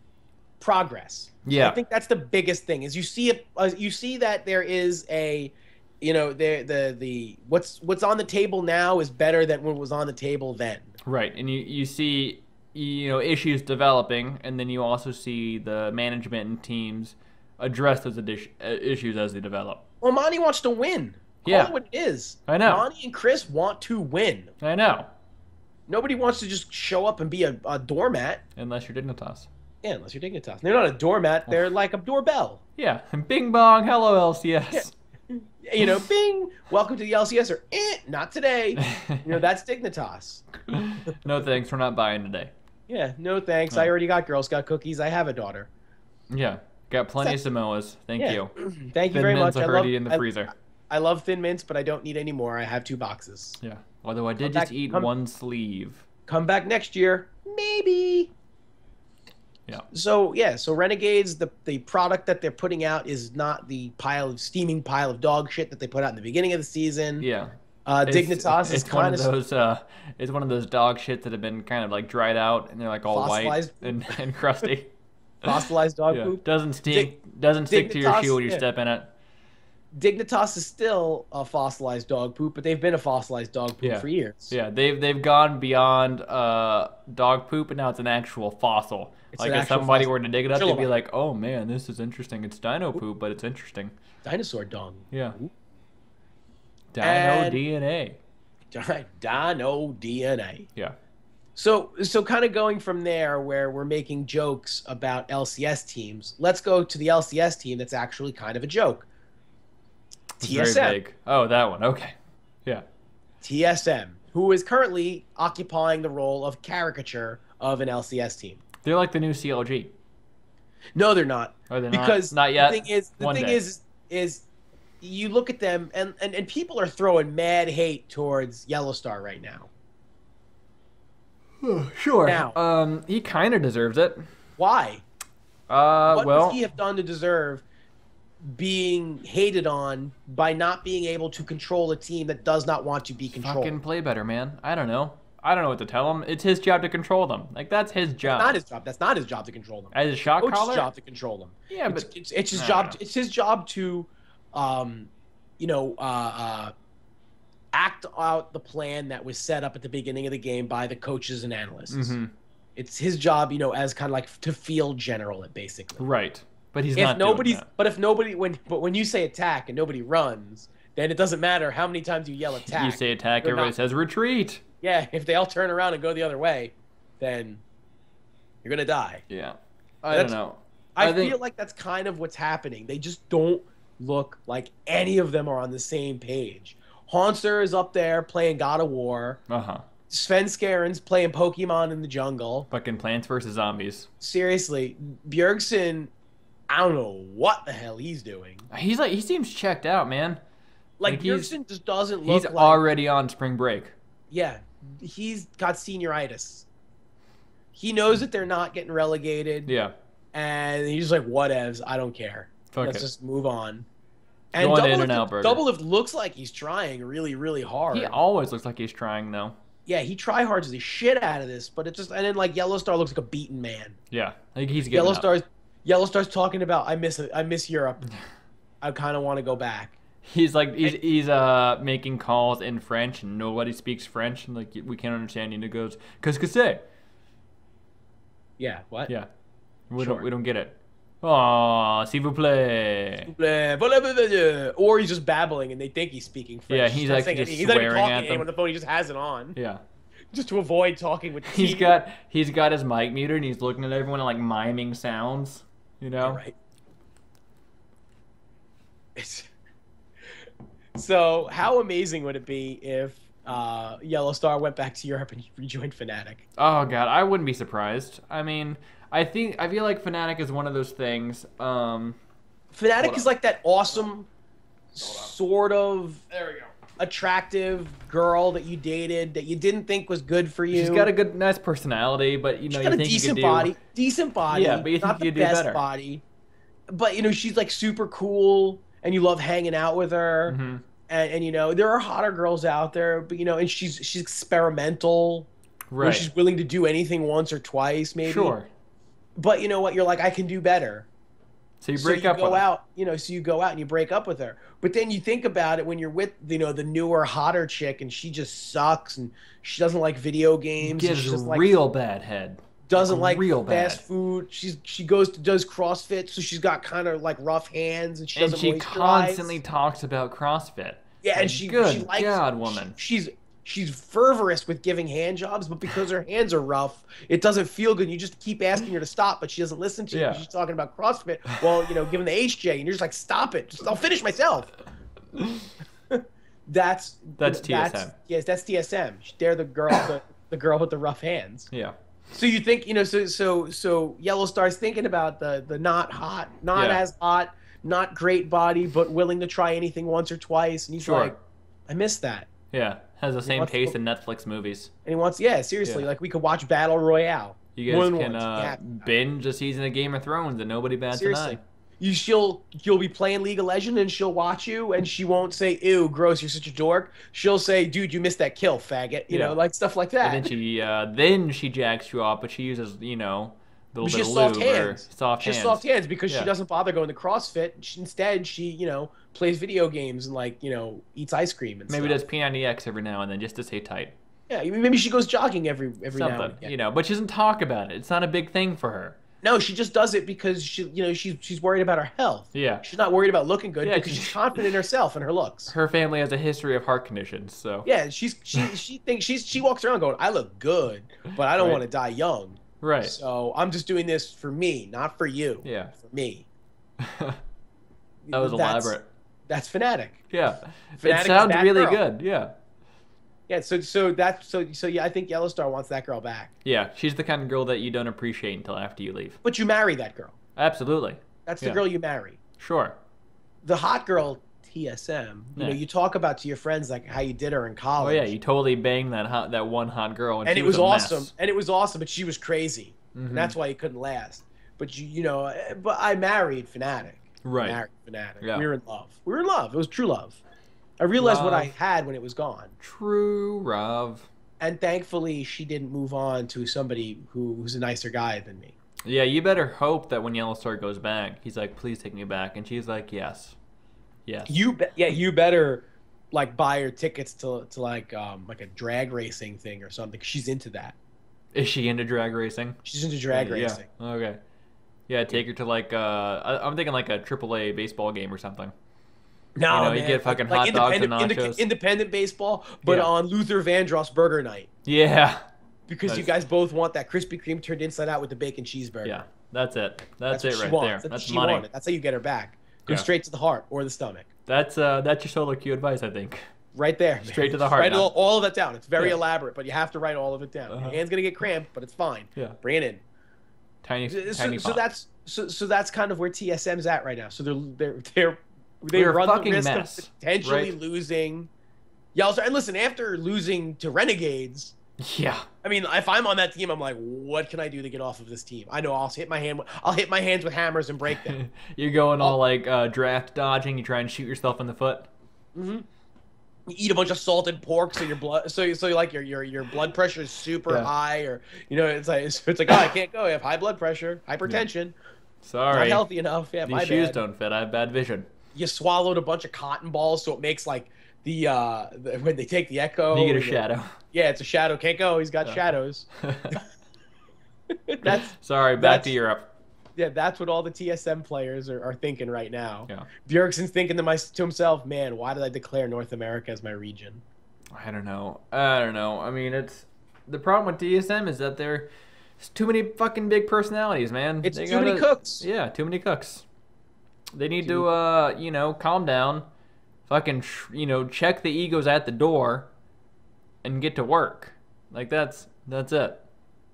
progress. I Yeah, think that's the biggest thing is you see that there is a, you know, the what's on the table now is better than what was on the table then. right. And you see, you know, issues developing, and then you also see the management and teams address those issues as they develop. Well, Monty wants to win. Call Yeah, it what it is. I know. Monty and Chris want to win. I know. Nobody wants to just show up and be a doormat. Unless you're Dignitas. Yeah, unless you're Dignitas. They're not a doormat. They're like a doorbell. Yeah. Bing bong. Hello, LCS. Yeah. You know, bing, welcome to the LCS, or not today. You know, that's Dignitas. No thanks, we're not buying today. Yeah, no thanks. No. I already got Girl Scout cookies. I have a daughter. Yeah, got plenty of Samoas. Thank you. Thank you Thin very mints much. are already in the freezer. I love Thin Mints, but I don't need any more. I have 2 boxes. Yeah, although I did just eat one sleeve. Come back next year, maybe. Yeah. So yeah, so Renegades, the product that they're putting out is not the steaming pile of dog shit that they put out in the beginning of the season. Yeah. Dignitas is kind of those. It's one of those dog shits that have been kind of like dried out and they're like all white and crusty. Fossilized dog poop. Doesn't stick to your shoe when you step in it. Dignitas is still a fossilized dog poop, but they've been a fossilized dog poop for years. Yeah, they've gone beyond dog poop and now it's an actual fossil. It's like if somebody were to dig it up, they'd be like, "Oh man, this is interesting. It's dino poop, but it's interesting." Dinosaur dung. Yeah. Dino DNA. Dino DNA. Yeah. So kind of going from there where we're making jokes about LCS teams, let's go to the LCS team that's actually kind of a joke. TSM. Very big. Oh, that one. Okay. Yeah. TSM, who is currently occupying the role of caricature of an LCS team. They're like the new CLG. No, they're not. Oh, they're because not yet. The thing is you look at them and people are throwing mad hate towards Yellowstar right now. Sure. Now, he kind of deserves it. Why? What does he have done to deserve being hated on by not being able to control a team that does not want to be controlled? Fucking play better, man. I don't know. I don't know what to tell him. It's his job to control them. Like, that's his job. That's not his job. That's not his job to control them. As a shot caller? It's his job to control them. Yeah, but it's his job. It's his job to, act out the plan that was set up at the beginning of the game by the coaches and analysts. Mm-hmm. It's his job, as kind of like to field general it basically. Right, but he's not doing that. But if nobody, when you say attack and nobody runs, then it doesn't matter how many times you yell attack. You say attack, everybody says retreat. Yeah, if they all turn around and go the other way, then you're gonna die. Yeah, I don't know. I feel like that's kind of what's happening. They just don't look like any of them are on the same page. Haunster is up there playing God of War. Sven Skaren's playing Pokemon in the jungle. Fucking Plants vs. Zombies. Seriously, Bjergsen, I don't know what the hell he's doing. He seems checked out, man. Like Bjergsen just doesn't look He's already on spring break. Yeah, he's got senioritis. He knows that they're not getting relegated. Yeah. And he's just like, whatevs, I don't care. Let's just move on. And Doublelift looks like he's trying really, really hard. He always looks like he's trying, though. Yeah, he tryhards the shit out of this, but it just, and then like Yellowstar looks like a beaten man. Yeah, like he's giving Yellowstar's talking about I miss Europe. I kind of want to go back. He's like he's making calls in French and nobody speaks French and like we can't understand you. And he goes, "Qu'est-ce que c'est?" Yeah, what? Yeah, we don't get it. Oh, s'il vous plaît. Or he's just babbling and they think he's speaking French. Yeah, he's actually just he's not even swearing talking at to them. him on the phone. He just has it on. Yeah. Just to avoid talking with the He's got his mic muted and he's looking at everyone and like miming sounds, you know? Yeah, right. So how amazing would it be if Yellowstar went back to Europe and rejoined Fnatic? Oh god, I wouldn't be surprised. I mean, I feel like Fnatic is one of those things. Fnatic is like that awesome sort of. There we go. attractive girl that you dated that you didn't think was good for you. She's got a nice personality, but you know, she's got you think decent you could body, decent body. Yeah, but you think not the you do best better. body. But you know, she's like super cool, and you love hanging out with her. Mm-hmm. And you know, there are hotter girls out there, but you know, and she's experimental. Right. You know, she's willing to do anything once or twice, maybe. Sure. But you know what? You're like, I can do better. So you break up with her. So you go out and you break up with her. But then you think about it when you're with, you know, the newer, hotter chick, and she just sucks, and she doesn't like video games. Gives just real bad head. Doesn't like real fast bad. food. She does CrossFit, so she's got kind of like rough hands, and she doesn't moisturize. Constantly talks about CrossFit. Yeah, and she likes, God, woman. She's fervorous with giving hand jobs, but because her hands are rough, it doesn't feel good. You just keep asking her to stop, but she doesn't listen to you. Yeah. She's talking about CrossFit while, you know, giving the HJ, and you're just like, stop it. I'll finish myself. That's TSM. Yes, that's TSM. They're the girl, the girl with the rough hands. Yeah. So you think, you know, so Yellow Star's thinking about the not hot, as hot, not great body, but willing to try anything once or twice, and he's like, I miss that. Yeah. Has the same taste in Netflix movies. And he wants, seriously, like we could watch Battle Royale. You guys can binge a season of Game of Thrones and nobody bats an eye. You'll be playing League of Legends and she'll watch you and she won't say, ew, gross, you're such a dork. She'll say, dude, you missed that kill, faggot. You know, like stuff like that. And then she jacks you off, but she uses, you know, a little bit of soft lube hands. Soft hands. She has soft hands because she doesn't bother going to CrossFit. Instead, she, you know, plays video games and, like, you know, eats ice cream and maybe stuff. does P90X every now and then just to stay tight. Yeah, maybe she goes jogging every now and then. You know, but she doesn't talk about it. It's not a big thing for her. No, she just does it because she's worried about her health. Yeah. She's not worried about looking good because she's confident in herself and her looks. Her family has a history of heart conditions, so. Yeah, she thinks she walks around going, I look good, but I don't want to die young. Right. So I'm just doing this for me, not for you. Yeah. For me. That was elaborate. That's Fnatic. Yeah. Fnatic it sounds really good. Yeah. Yeah, so I think Yellowstar wants that girl back. Yeah, she's the kind of girl that you don't appreciate until after you leave. But you marry that girl. Absolutely. That's the girl you marry. Sure. The hot girl, TSM. You know, you talk about to your friends like how you did her in college. Oh yeah, you totally banged that one hot girl, and it was awesome. And it was awesome, but she was crazy, and that's why you couldn't last. But but I married Fnatic. Right. I married Fnatic. Yeah. We were in love. We were in love. It was true love. I realized what I had when it was gone. True love. And thankfully, she didn't move on to somebody who's a nicer guy than me. Yeah, you better hope that when Yellowstar goes back, he's like, please take me back. And she's like, yes. Yes. You better like buy her tickets to like a drag racing thing or something. She's into that. Is she into drag racing? She's into drag racing. Okay. Yeah, take her to like I'm thinking like a AAA baseball game or something. No, man. You get fucking hot dogs and nachos. Independent baseball, but on Luther Vandross Burger Night. Yeah. Because you guys both want that Krispy Kreme turned inside out with the bacon cheeseburger. Yeah, that's it. That's it right there. That's money. money. That's how you get her back. Go straight to the heart or the stomach. That's your solo Q advice, I think. Right there. Man. Straight to the heart. Write all of that down. It's very elaborate, but you have to write all of it down. Your hand's gonna get cramped, but it's fine. Yeah. Bring it in. Tiny. So that's kind of where TSM's at right now. So they We're run the risk mess, of potentially losing. Yeah, and listen, after losing to Renegades. Yeah. I mean, if I'm on that team, I'm like, what can I do to get off of this team? I know I'll hit my hands with hammers and break them. You're going all like draft dodging. You try and shoot yourself in the foot. Mm-hmm. You eat a bunch of salted pork, so your blood, so like your blood pressure is super high, or it's like oh, I can't go. I have high blood pressure, hypertension. Yeah. Sorry, not healthy enough. Yeah, these shoes don't fit. I have bad vision. You swallowed a bunch of cotton balls, so it makes like the when they take the echo. You get a shadow. Yeah, it's a shadow. Can't go. He's got shadows. Back to Europe. Yeah, that's what all the TSM players are thinking right now. Yeah. Bjergsen's thinking to himself, man, why did I declare North America as my region? I don't know. I mean, it's the problem with TSM is that there's too many fucking big personalities, man. It's too many cooks. Yeah, too many cooks. They need to, calm down, fucking, check the egos at the door, and get to work. Like that's it.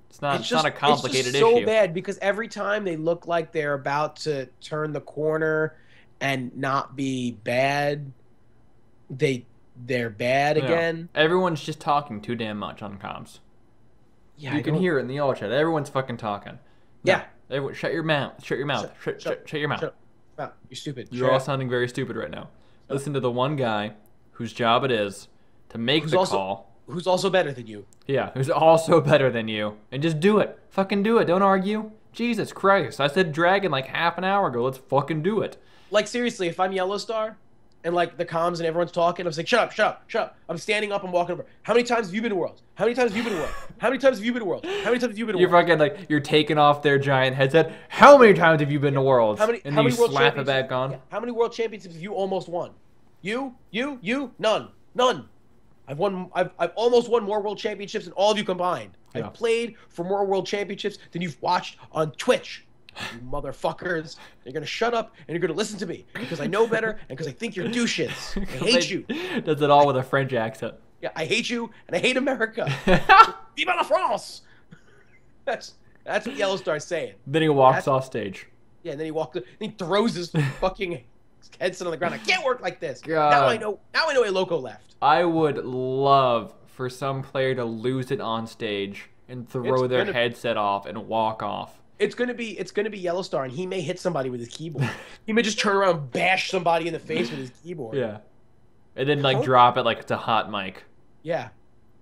It's not a complicated issue. It's so bad because every time they look like they're about to turn the corner and not be bad, they they're bad again. Everyone's just talking too damn much on comms. Yeah, you can hear it in the all chat. Everyone's fucking talking. No, yeah. Everyone, shut your mouth. Shut your mouth. Shut your mouth. You're stupid. You're all sounding very stupid right now. Listen to the one guy whose job it is to make the call. Who's also better than you. Yeah, who's also better than you. And just do it. Fucking do it. Don't argue. Jesus Christ. I said dragon like half an hour ago. Let's fucking do it. Like, seriously, if I'm Yellow Star and, like, the comms and everyone's talking, I'm saying, shut up, shut up, shut up. I'm standing up, I'm walking over. How many times have you been to Worlds? How many times have you been to Worlds? How many times have you been to Worlds? How many times have you been to Worlds? You're fucking, like, you're taking off their giant headset. How many times have you been to Worlds? And then you slap it back on. Yeah. How many world championships have you almost won? You? None. I've almost won more world championships than all of you combined. Yeah. I've played for more world championships than you've watched on Twitch. You motherfuckers. You're going to shut up and you're going to listen to me because I know better and because I think you're douches. I hate you. Does it all with a French accent. Yeah, I hate you and I hate America. Vive la France! That's what Yellow Star's saying. Then he walks off stage. Yeah, and then he throws his fucking headset on the ground. I can't work like this. God. Now I know a loco left. I would love for some player to lose it on stage and throw their headset off and walk off. It's gonna be Yellow Star, and he may hit somebody with his keyboard. He may just turn around and bash somebody in the face with his keyboard. Yeah, and then like drop it like it's a hot mic. Yeah,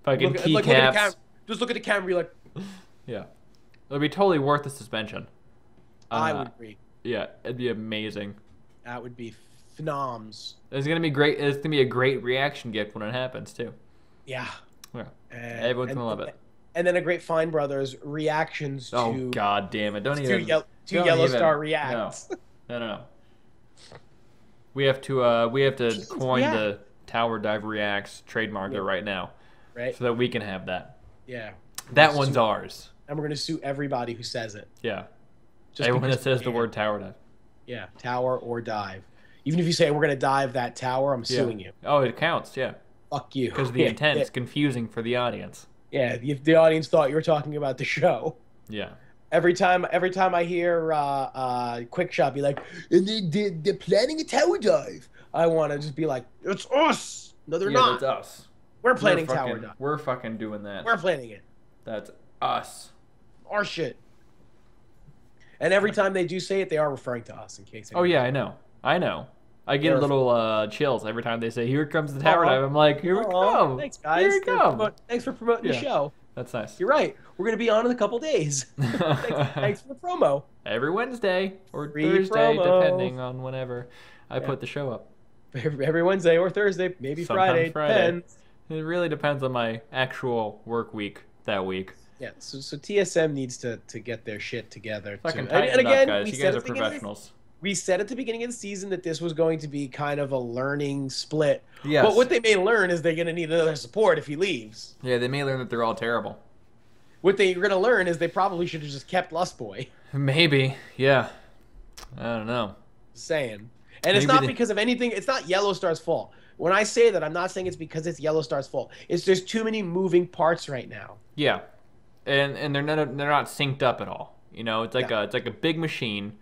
fucking keycaps. Just look at the camera. You're like, yeah, it'll be totally worth the suspension. I would agree. Yeah, it'd be amazing. That would be phenoms. It's gonna be great. It's gonna be a great reaction gift when it happens too. Yeah. Yeah. Everyone's gonna love it. And then a great Fine Brothers reactions to. Oh God damn it! Don't even. To Yellow Star reacts. No. We have to coin the Tower Dive reacts, trademark it right now, right? So that we can have that. Yeah. That one's ours. And we're gonna sue everybody who says it. Yeah. Everyone that says the word Tower Dive. Yeah, tower or dive. Even if you say we're gonna dive that tower, I'm suing you. Oh, it counts. Yeah. Fuck you. Because the intent is confusing for the audience. Yeah, if the audience thought you were talking about the show. Yeah. Every time I hear Quick Shot be like, and they're planning a tower dive, I want to just be like, it's us. No, they're not. That's us. We're planning tower dive. We're fucking doing that. We're planning it. That's us. Our shit. And every time they do say it, they are referring to us in case. Oh yeah, I know. I get a little chills every time they say, "Here comes the tower dive." I'm like, "Here we come." Thanks, guys. Here we come. Thanks for promoting the show. That's nice. You're right. We're gonna be on in a couple days. Thanks for the promo. Every Wednesday or Free Thursday, promo. Depending on whenever I put the show up. Every Wednesday or Thursday, maybe Sometimes Friday. Depends. It really depends on my actual work week that week. Yeah, so TSM needs to get their shit together. Fucking tighten it up, guys. You guys are professionals. We said at the beginning of the season that this was going to be kind of a learning split. Yes. But what they may learn is they're going to need another support if he leaves. Yeah, they may learn that they're all terrible. What they're going to learn is they probably should have just kept Lustboy. Maybe, yeah. I don't know. Just saying. And it's not because of anything. It's not Yellow Star's fault. When I say that, I'm not saying it's because it's Yellow Star's fault. It's there's too many moving parts right now. Yeah. And they're not synced up at all. You know, it's like a big machine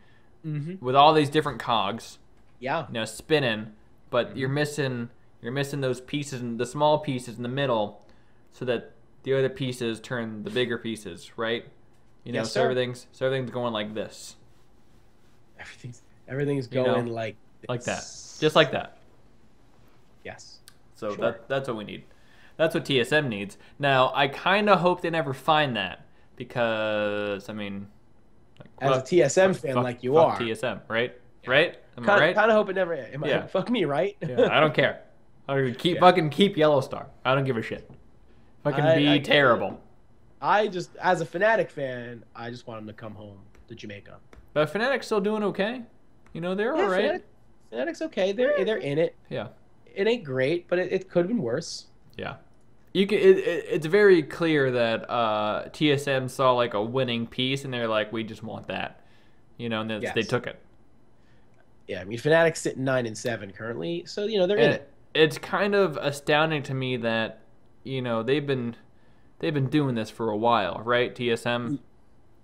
with all these different cogs. Yeah. You know, spinning, but you're missing those pieces and the small pieces in the middle, so that the other pieces turn the bigger pieces, right? You know, so everything's going like this. Everything's going like this. Like that, just like that. Yes. So that's what we need. That's what TSM needs. Now, I kind of hope they never find that because, I mean... As a TSM fan like you are. TSM, right? Yeah. Right? Am I right? Kind of hope it never... Fuck me, right? Yeah, I don't care. Fucking keep Yellow Star. I don't give a shit. Fucking be terrible. I just, as a Fnatic fan, I just want him to come home to Jamaica. But Fnatic's still doing okay. You know, they're all right. Fnatic's okay. They're in it. Yeah. It ain't great, but it could have been worse. Yeah. It's very clear that TSM saw like a winning piece, and they're like, we just want that, you know, and then they took it. Yeah, I mean, Fnatic's sitting 9-7 currently, so you know they're in it. It's kind of astounding to me that, you know, they've been doing this for a while, right? TSM.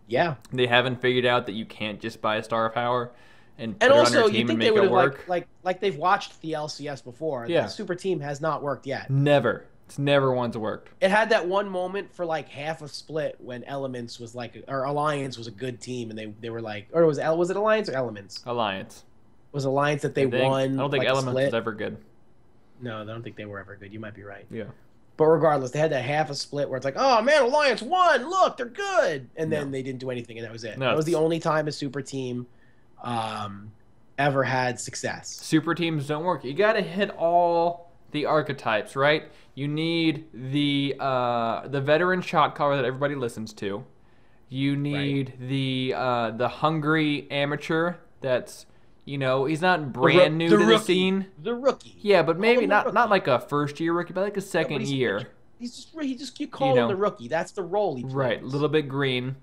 Yeah. They haven't figured out that you can't just buy a star power and put it on their team and make it work. Like they've watched the LCS before. Yeah. The super team has not worked yet. Never. It's never once worked. It had that one moment for like half a split when Elements was like, or Alliance was a good team, and they were like, or was it Alliance or Elements? Alliance. It was Alliance that they won. I don't think Elements was ever good. No, I don't think they were ever good. You might be right. Yeah. But regardless, they had that half a split where it's like, oh man, Alliance won. Look, they're good. And then they didn't do anything, and that was it. That was the only time a super team ever had success. Super teams don't work. You got to hit all the archetypes, right? You need the veteran shot caller that everybody listens to. You need the hungry amateur that's, you know, he's not brand new to the scene. The rookie. Yeah, but maybe not like a first year rookie, but like a second year. You call him the rookie. That's the role he plays. Right, a little bit green.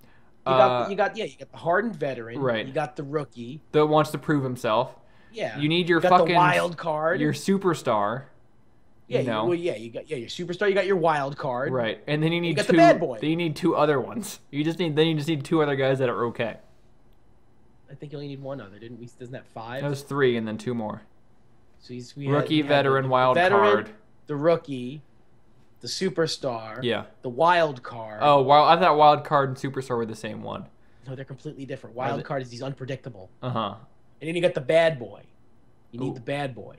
You got the hardened veteran. Right. You got the rookie that wants to prove himself. Yeah. You need your the wild card. Your superstar. Yeah, you know. You got your superstar. You got your wild card. Right, and then you got the bad boy. Then you need two other ones. You just need two other guys that are okay. I think you only need one other, didn't we? Isn't that 5? That was 3, and then 2 more. So rookie, veteran, wild card. The rookie, the superstar. Yeah. The wild card. Oh, well, I thought wild card and superstar were the same one. No, they're completely different. Wild card is he's unpredictable. And then you got the bad boy. You need the bad boy.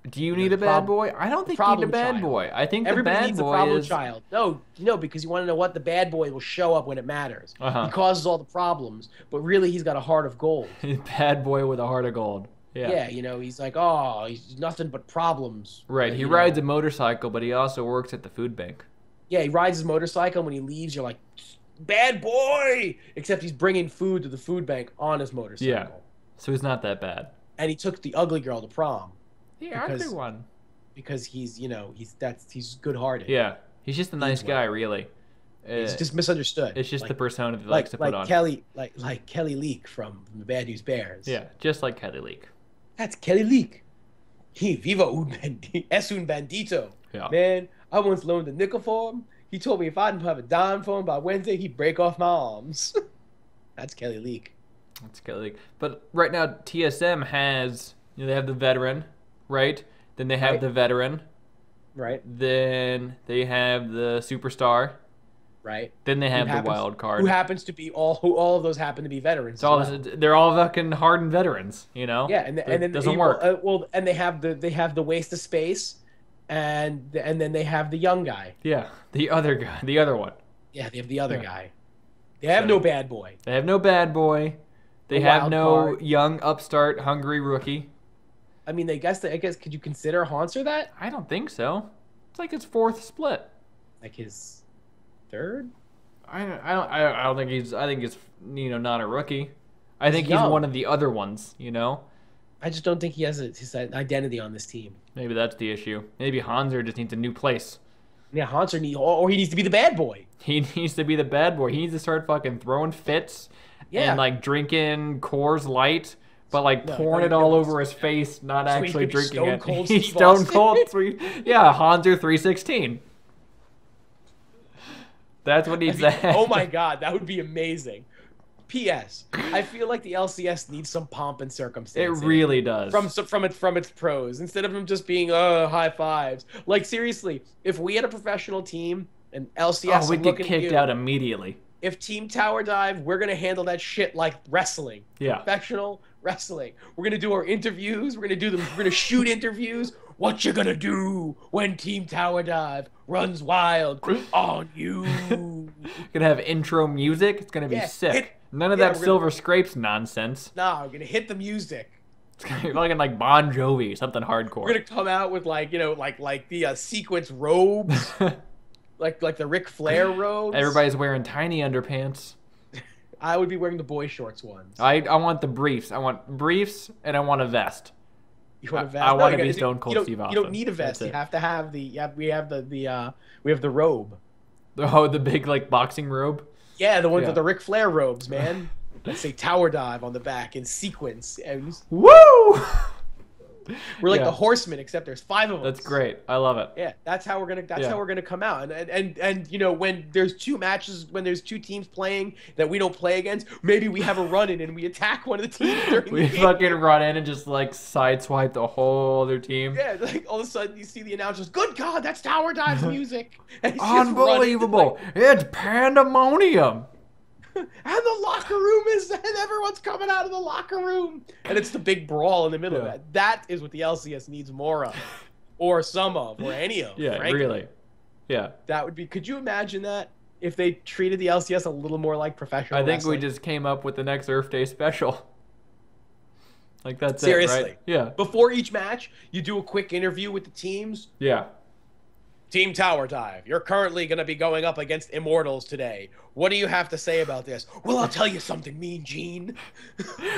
Do you need a bad boy? I don't think you need a bad boy. I think the bad boy a problem child. No, because you want to know what the bad boy will show up when it matters. He causes all the problems, but really he's got a heart of gold. Bad boy with a heart of gold. Yeah. Yeah, you know, he's like, oh, he's nothing but problems. Right. He rides a motorcycle, but he also works at the food bank. Yeah, he rides his motorcycle, and when he leaves, you're like, bad boy! Except he's bringing food to the food bank on his motorcycle. Yeah. So he's not that bad. And he took the ugly girl to prom. The ugly one. Because he's good-hearted. Yeah. He's just a nice guy, really. He's just misunderstood. It's just the persona that he likes to put on. Like Kelly Leak from the Bad News Bears. Yeah, just like Kelly Leak. That's Kelly Leak. Viva es un bandito. Yeah. Man, I once loaned a nickel for him. He told me if I didn't have a dime for him by Wednesday, he'd break off my arms. That's Kelly Leak. That's Kelly Leak. But right now, TSM has, they have the veteran, right? Then they have the veteran. Right. Then they have the superstar. Right. Then they have the wild card. Who happens to be all of those happen to be veterans. They're all fucking hardened veterans, you know? Yeah, and then it doesn't work. And they have the waste of space, and then they have the young guy. Yeah, the other guy, the other one. Yeah, they have the other guy. They have no bad boy. They have no bad boy. They have no young upstart hungry rookie. I mean, I guess could you consider Haunter that? I don't think so. It's like his 4th split. Like his 3rd? I don't think he's. I think he's not a rookie. I think he's one of the other ones. I just don't think he has his identity on this team. Maybe that's the issue. Maybe Hanser just needs a new place. Yeah, Hanser or he needs to be the bad boy. He needs to be the bad boy. He needs to start fucking throwing fits and like drinking Coors Light, but pouring it all over his face, not actually drinking it. He's Stone Cold 3. Yeah, Hanser 316. That's what needs to happen. Oh my god, that would be amazing. P.S. I feel like the LCS needs some pomp and circumstance. It really does. From its pros, instead of them just being high fives. Like seriously, if we had a professional team and LCS, we'd get kicked out immediately. If Team Tower Dive, we're gonna handle that shit like wrestling. Yeah. Professional wrestling. We're gonna do our interviews. We're gonna shoot interviews. What you gonna do when Team Tower Dive runs wild on you? Gonna have intro music. It's gonna be sick. None of that Silver Scrapes nonsense. Nah, we're gonna hit the music. It's gonna be like Bon Jovi, something hardcore. We're gonna come out with like the sequence robes, like the Ric Flair robes. Everybody's wearing tiny underpants. I would be wearing the boy shorts ones. I want the briefs. I want briefs and I want a vest. You want a vest? I want to be Stone Cold Steve Austin. You don't need a vest. You have to have we have the robe. Oh, the big boxing robe. Yeah, the ones with the Ric Flair robes, man. Let's say Tower Dive on the back in sequence. And woo! We're like the Horsemen, except there's 5 of us. That's great. I love it. Yeah, that's how we're gonna come out. And you know, when there's 2 matches, when there's 2 teams playing that we don't play against, maybe we have a run in and we attack one of the teams during we the game. fucking run in and just like sideswipe the whole other team. Yeah, like all of a sudden you see the announcers, good God, that's Tower Dive's music. Unbelievable. It's pandemonium. And the locker room and everyone's coming out of the locker room. And it's the big brawl in the middle of that. That is what the LCS needs more of. Or some of, or any of. Yeah, frankly. really. Yeah. That would be, could you imagine that? If they treated the LCS a little more like professional wrestling? We just came up with the next Earth Day special. Like that's Seriously. it, right? Yeah. Before each match, you do a quick interview with the teams. Yeah. Team Tower Dive, you're currently going to be going up against Immortals today. What do you have to say about this? Well, I'll tell you something, Mean Gene.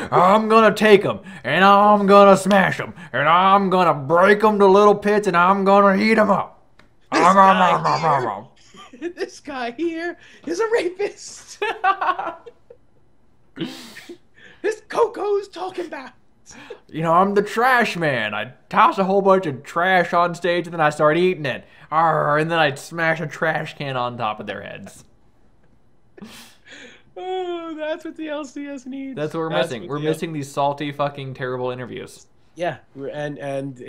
I'm going to take them, and I'm going to smash them, and I'm going to break them to little pits, and I'm going to eat them up. This guy here is a rapist. This Coco's talking about. You know, I'm the trash man. I toss a whole bunch of trash on stage, and then I start eating it. And then I smash a trash can on top of their heads. Oh, that's what the LCS needs. That's what we're missing. We're missing these salty, fucking, terrible interviews. Yeah, and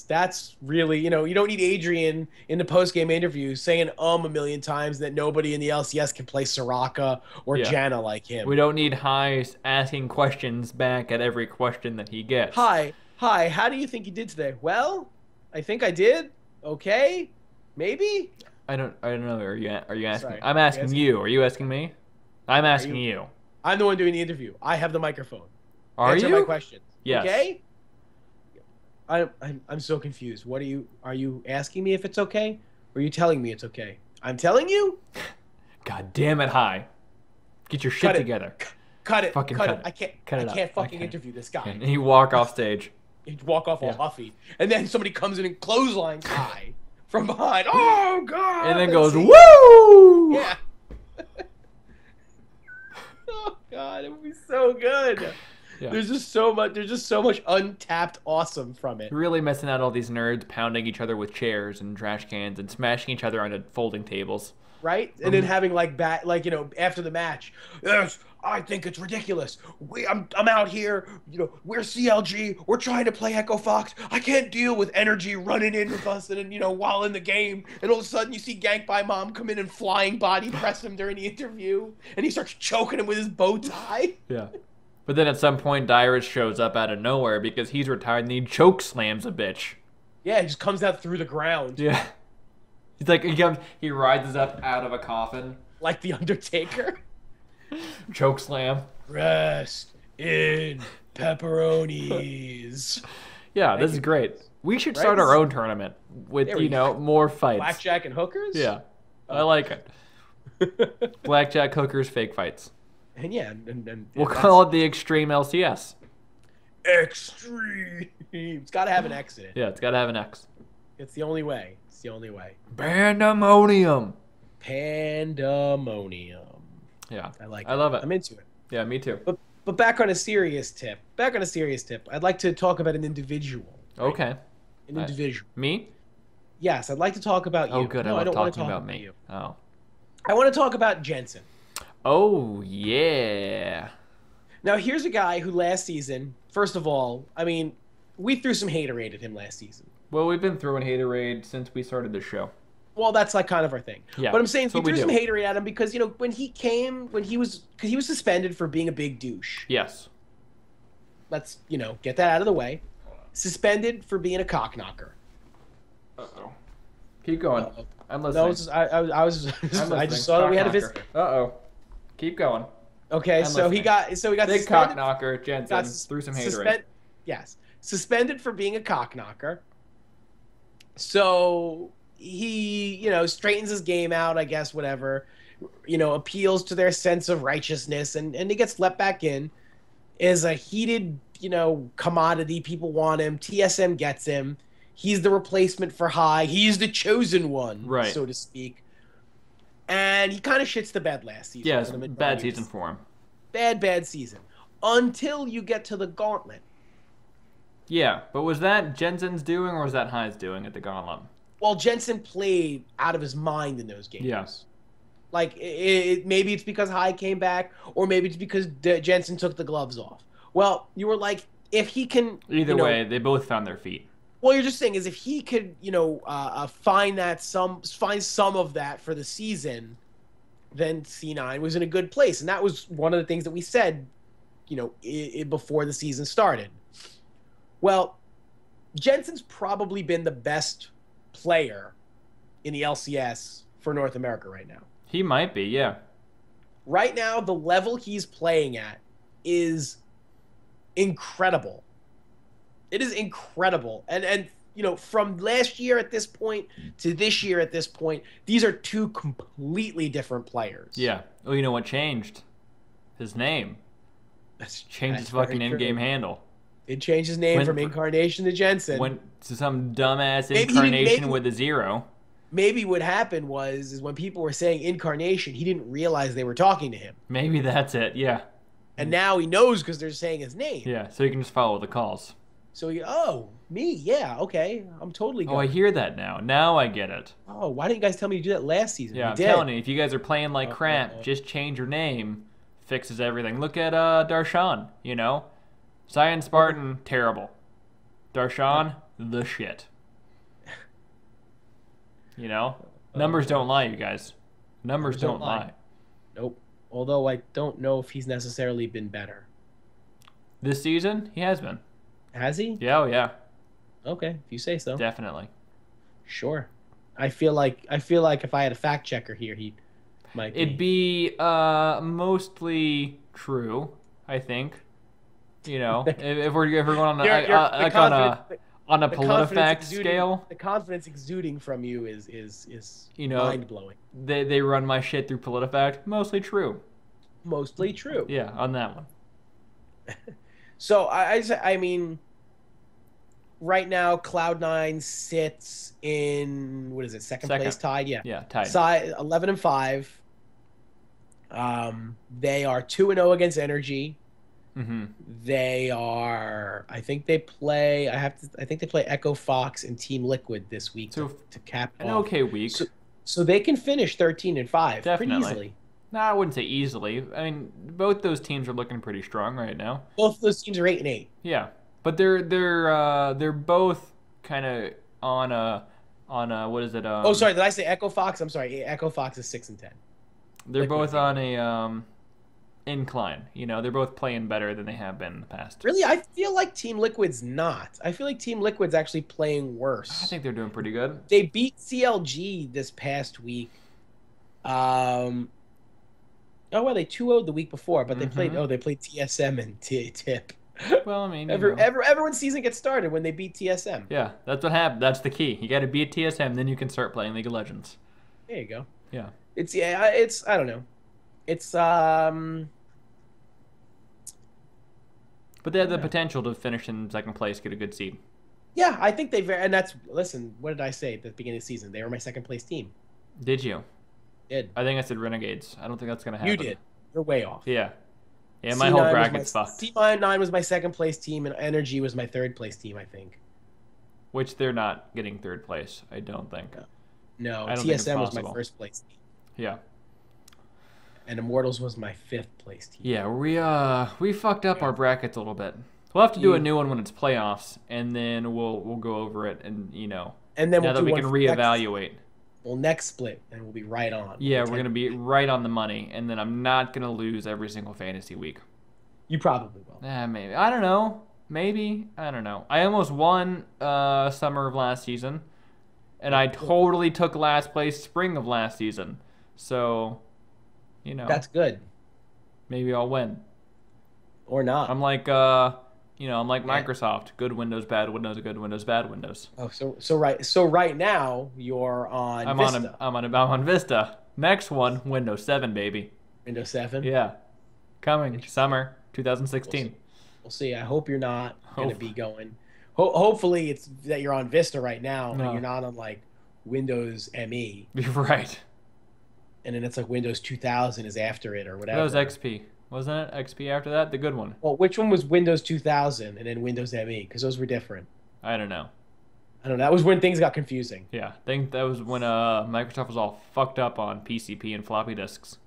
that's really, you know, you don't need Adrian in the post-game interview saying a million times that nobody in the LCS can play Soraka or Janna like him. We don't need High asking questions back at every question that he gets. Hi, how do you think you did today? Well, I think I did. Okay, maybe. I don't know. Are you asking? Sorry, I'm asking you. Are you asking me? I'm asking you. I'm the one doing the interview. I have the microphone. Answer my questions. Yes. Okay. I'm so confused. Are you asking me if it's okay? Or are you telling me it's okay? I'm telling you? God damn it, High. Get your shit together. Cut it. Fucking cut it. I can't fucking interview this guy. And you walk off stage. You walk off all huffy. And then somebody comes in and clotheslines High from behind. Oh, God. And then goes, woo! Yeah. Oh, God. It would be so good. Yeah. There's just so much untapped awesome from it. Really missing out all these nerds pounding each other with chairs and trash cans and smashing each other onto folding tables. Right? And then having like you know, after the match, yes, I think it's ridiculous. I'm out here, you know, we're CLG, we're trying to play Echo Fox. I can't deal with energy running in with us and you know, while in the game, and all of a sudden you see Gank by Mom come in and flying body press him during the interview, and he starts choking him with his bow tie. Yeah. But then at some point, Dyrus shows up out of nowhere because he's retired and he choke slams a bitch. Yeah, he just comes out through the ground. Yeah. He's like, he rises up out of a coffin. Like the Undertaker. Choke slam. Rest in pepperonis. Yeah, this is great. We should start our own tournament with, you know, more fights. Blackjack and hookers? Yeah. I like it. Blackjack, hookers, fake fights. And yeah, and we'll call it the Extreme LCS. Extreme. It's got to have an X in it. Yeah, it's got to have an X. It's the only way. It's the only way. Pandemonium. Pandemonium. Yeah, I like it. I love it. I'm into it. Yeah, me too. But back on a serious tip. I'd like to talk about an individual. Right? Okay. An individual. Me? Yes, I'd like to talk about you. Oh, good. No, I don't love want to talking talk about me. You. Oh. I want to talk about Jensen. Oh, yeah. Now, here's a guy who last season, first of all, I mean, we threw some haterade at him last season. Well, we've been throwing haterade since we started the show. Well, that's like kind of our thing. Yeah, but I'm saying we threw some haterade at him because, you know, because he was suspended for being a big douche. Yes. Let's, you know, get that out of the way. Suspended for being a cock knocker. Uh-oh. Keep going. I'm listening. No, I just saw that we had a visitor. Uh-oh. Keep going. Okay, so he got big suspended. cock knocker. Jensen threw some haterade. Yes, suspended for being a cock knocker. So he, you know, straightens his game out, I guess, whatever. You know, appeals to their sense of righteousness, and he gets let back in. Is a heated, you know, commodity. People want him. TSM gets him. He's the replacement for High. He's the chosen one, right, so to speak. And he kind of shits the bed last season. Yes, bad season for him. Bad season. Until you get to the gauntlet. Yeah, but was that Jensen's doing or was that High's doing at the Gauntlet? Well, Jensen played out of his mind in those games. Yeah. Like, maybe it's because High came back, or maybe it's because Jensen took the gloves off. Well, you were like, if he can... Either way, they both found their feet. Well, you're just saying is if he could, find some of that for the season, then C9 was in a good place. And that was one of the things that we said, before the season started. Well, Jensen's probably been the best player in the LCS for North America right now. He might be, yeah. Right now, the level he's playing at is incredible. It is incredible. And from last year at this point to this year at this point, these are two completely different players. Yeah. Oh, you know what changed? His name. Changed his fucking in-game handle. It changed his name from Incarnation to Jensen. Went to some dumbass Incarnation with a 0. Maybe what happened is when people were saying Incarnation, he didn't realize they were talking to him. Maybe that's it, yeah. And now he knows because they're saying his name. Yeah, so he can just follow the calls. So me, yeah, okay, I'm totally going. Oh, I hear that now. Now I get it. Oh, why didn't you guys tell me to do that last season? Yeah, I'm telling you, if you guys are playing like crap, just change your name. Fixes everything. Look at Darshan, Cyan Spartan, terrible. Darshan, the shit. Numbers don't lie, you guys. Numbers don't lie. Nope. Although I don't know if he's necessarily been better. This season, he has been. Has he? Yeah, oh yeah. Okay, if you say so. Definitely. Sure. I feel like if I had a fact checker here, he might be. It'd be mostly true, I think. If we're going on on a PolitiFact scale, the confidence exuding from you is mind blowing. They run my shit through PolitiFact. Mostly true. Mostly true. Yeah, on that one. So I mean, right now Cloud9 sits in second place tied. Yeah, tied. 11-5. They are 2-0 against Energy. Mm-hmm. They are. I think they play Echo Fox and Team Liquid this week to cap an off. Okay week. So they can finish 13-5 Definitely. pretty easily. No, I wouldn't say easily. I mean, both those teams are looking pretty strong right now. Both of those teams are 8-8. Yeah, but they're both kind of on a what is it? Oh, sorry, did I say Echo Fox? I'm sorry, Echo Fox is 6-10. They're both on a incline. They're both playing better than they have been in the past. Really, I feel like Team Liquid's not. I feel like Team Liquid's actually playing worse. I think they're doing pretty good. They beat CLG this past week. They 2-0'd the week before, but they played TSM and Tip. Well, I mean, everyone's season gets started when they beat TSM. Yeah, that's what happened. That's the key. You got to beat TSM, then you can start playing League of Legends. There you go. Yeah. It's I don't know. It's But they have the potential to finish in second place, get a good seed. Yeah, I think listen, what did I say at the beginning of the season? They were my second place team. Did you? Did. I think I said Renegades. I don't think that's going to happen. You did. You're way off. Yeah. Yeah, my whole bracket's fucked. C9 was my second place team, and Energy was my third place team, I think. Which they're not getting third place, I don't think. No, TSM was my first place team. Yeah. And Immortals was my fifth place team. Yeah, we fucked up our brackets a little bit. We'll have to do a new one when it's playoffs, and then we'll go over it, and and then now that we can reevaluate. Next split, and we'll be right on. Yeah, we're gonna be right on the money, and then I'm not gonna lose every single fantasy week. You probably will. Maybe. I don't know. Maybe. I don't know. I almost won summer of last season, and I totally took last place spring of last season. So, that's good. Maybe I'll win. Or not. I'm like Microsoft. Good Windows, bad Windows, good Windows, bad Windows. Oh, so right now you're on Vista. I'm on Vista. Next one, Windows 7, baby. Windows 7? Yeah. Coming summer 2016. We'll see. I hope you're not going to be going. Hopefully it's that you're on Vista right now and you're not on like Windows ME. You're right. And then it's like Windows 2000 is after it or whatever. Windows XP. Wasn't it? XP after that? The good one. Well, which one was Windows 2000 and then Windows ME? Because those were different. I don't know. That was when things got confusing. Yeah, I think that was when Microsoft was all fucked up on PCP and floppy disks.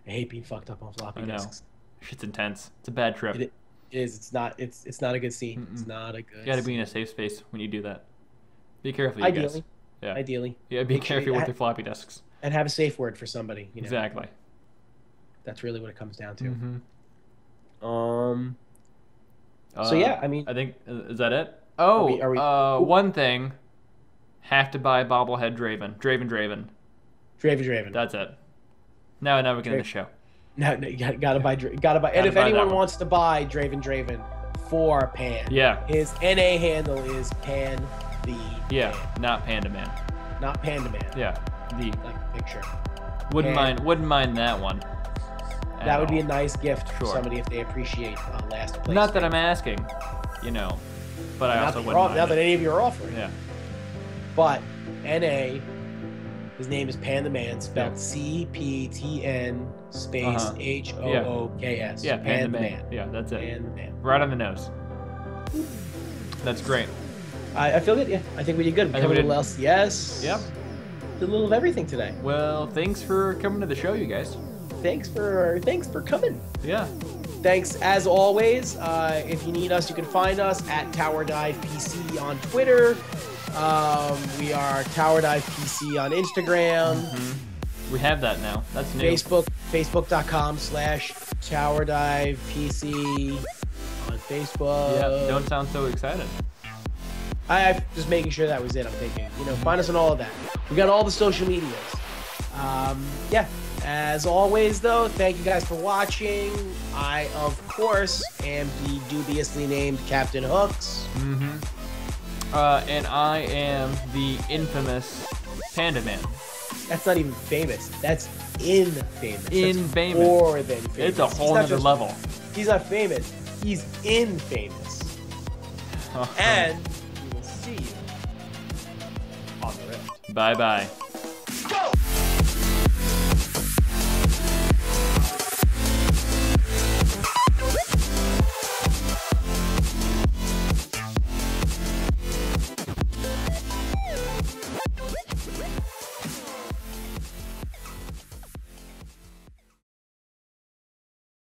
I hate being fucked up on floppy disks. Shit's intense. It's a bad trip. It is. It's not a good scene. It's not a good. You gotta be in a safe space when you do that. Be careful, you Ideally. guys. Yeah. Ideally. Yeah, be careful with your floppy disks. And have a safe word for somebody. You know? Exactly. That's really what it comes down to. So yeah, I mean, I think is that it? Oh, are we one thing. Have to buy bobblehead Draven. Draven. That's it. Now we get in the show. No, you gotta buy. And if anyone wants to buy Draven for Pan, his NA handle is Pan the. Yeah, Man. not Panda Man. Not Panda Man. Yeah, the like picture. Wouldn't mind that one. That would be a nice gift for somebody if they appreciate last place. Not that I'm asking, but I also wouldn't mind. Not that any of you are offering. Yeah. But NA, his name is Pan the Man, spelled CPTN space HOOKS. Yeah, Pan the Man. Yeah, that's it. Pan the Man. Right on the nose. That's great. I feel good. Yeah, I think we did good. We covered a little LCS. Yep. Did a little of everything today. Well, thanks for coming to the show, you guys. Thanks for coming. Yeah. Thanks as always. If you need us, you can find us at Tower Dive PC on Twitter. We are Tower Dive PC on Instagram. We have that now. That's new. Facebook.com/Tower Dive PC on Facebook. Yeah. Don't sound so excited. I'm just making sure that was it. I'm thinking. Find us on all of that. We got all the social medias. Yeah. As always, though, thank you guys for watching. I, of course, am the dubiously named Captain Hooks. And I am the infamous Panda Man. That's not even famous. That's infamous. Infamous. More than famous. It's a whole other level. He's not famous. He's infamous. And we will see you on the rift. Bye-bye. Go!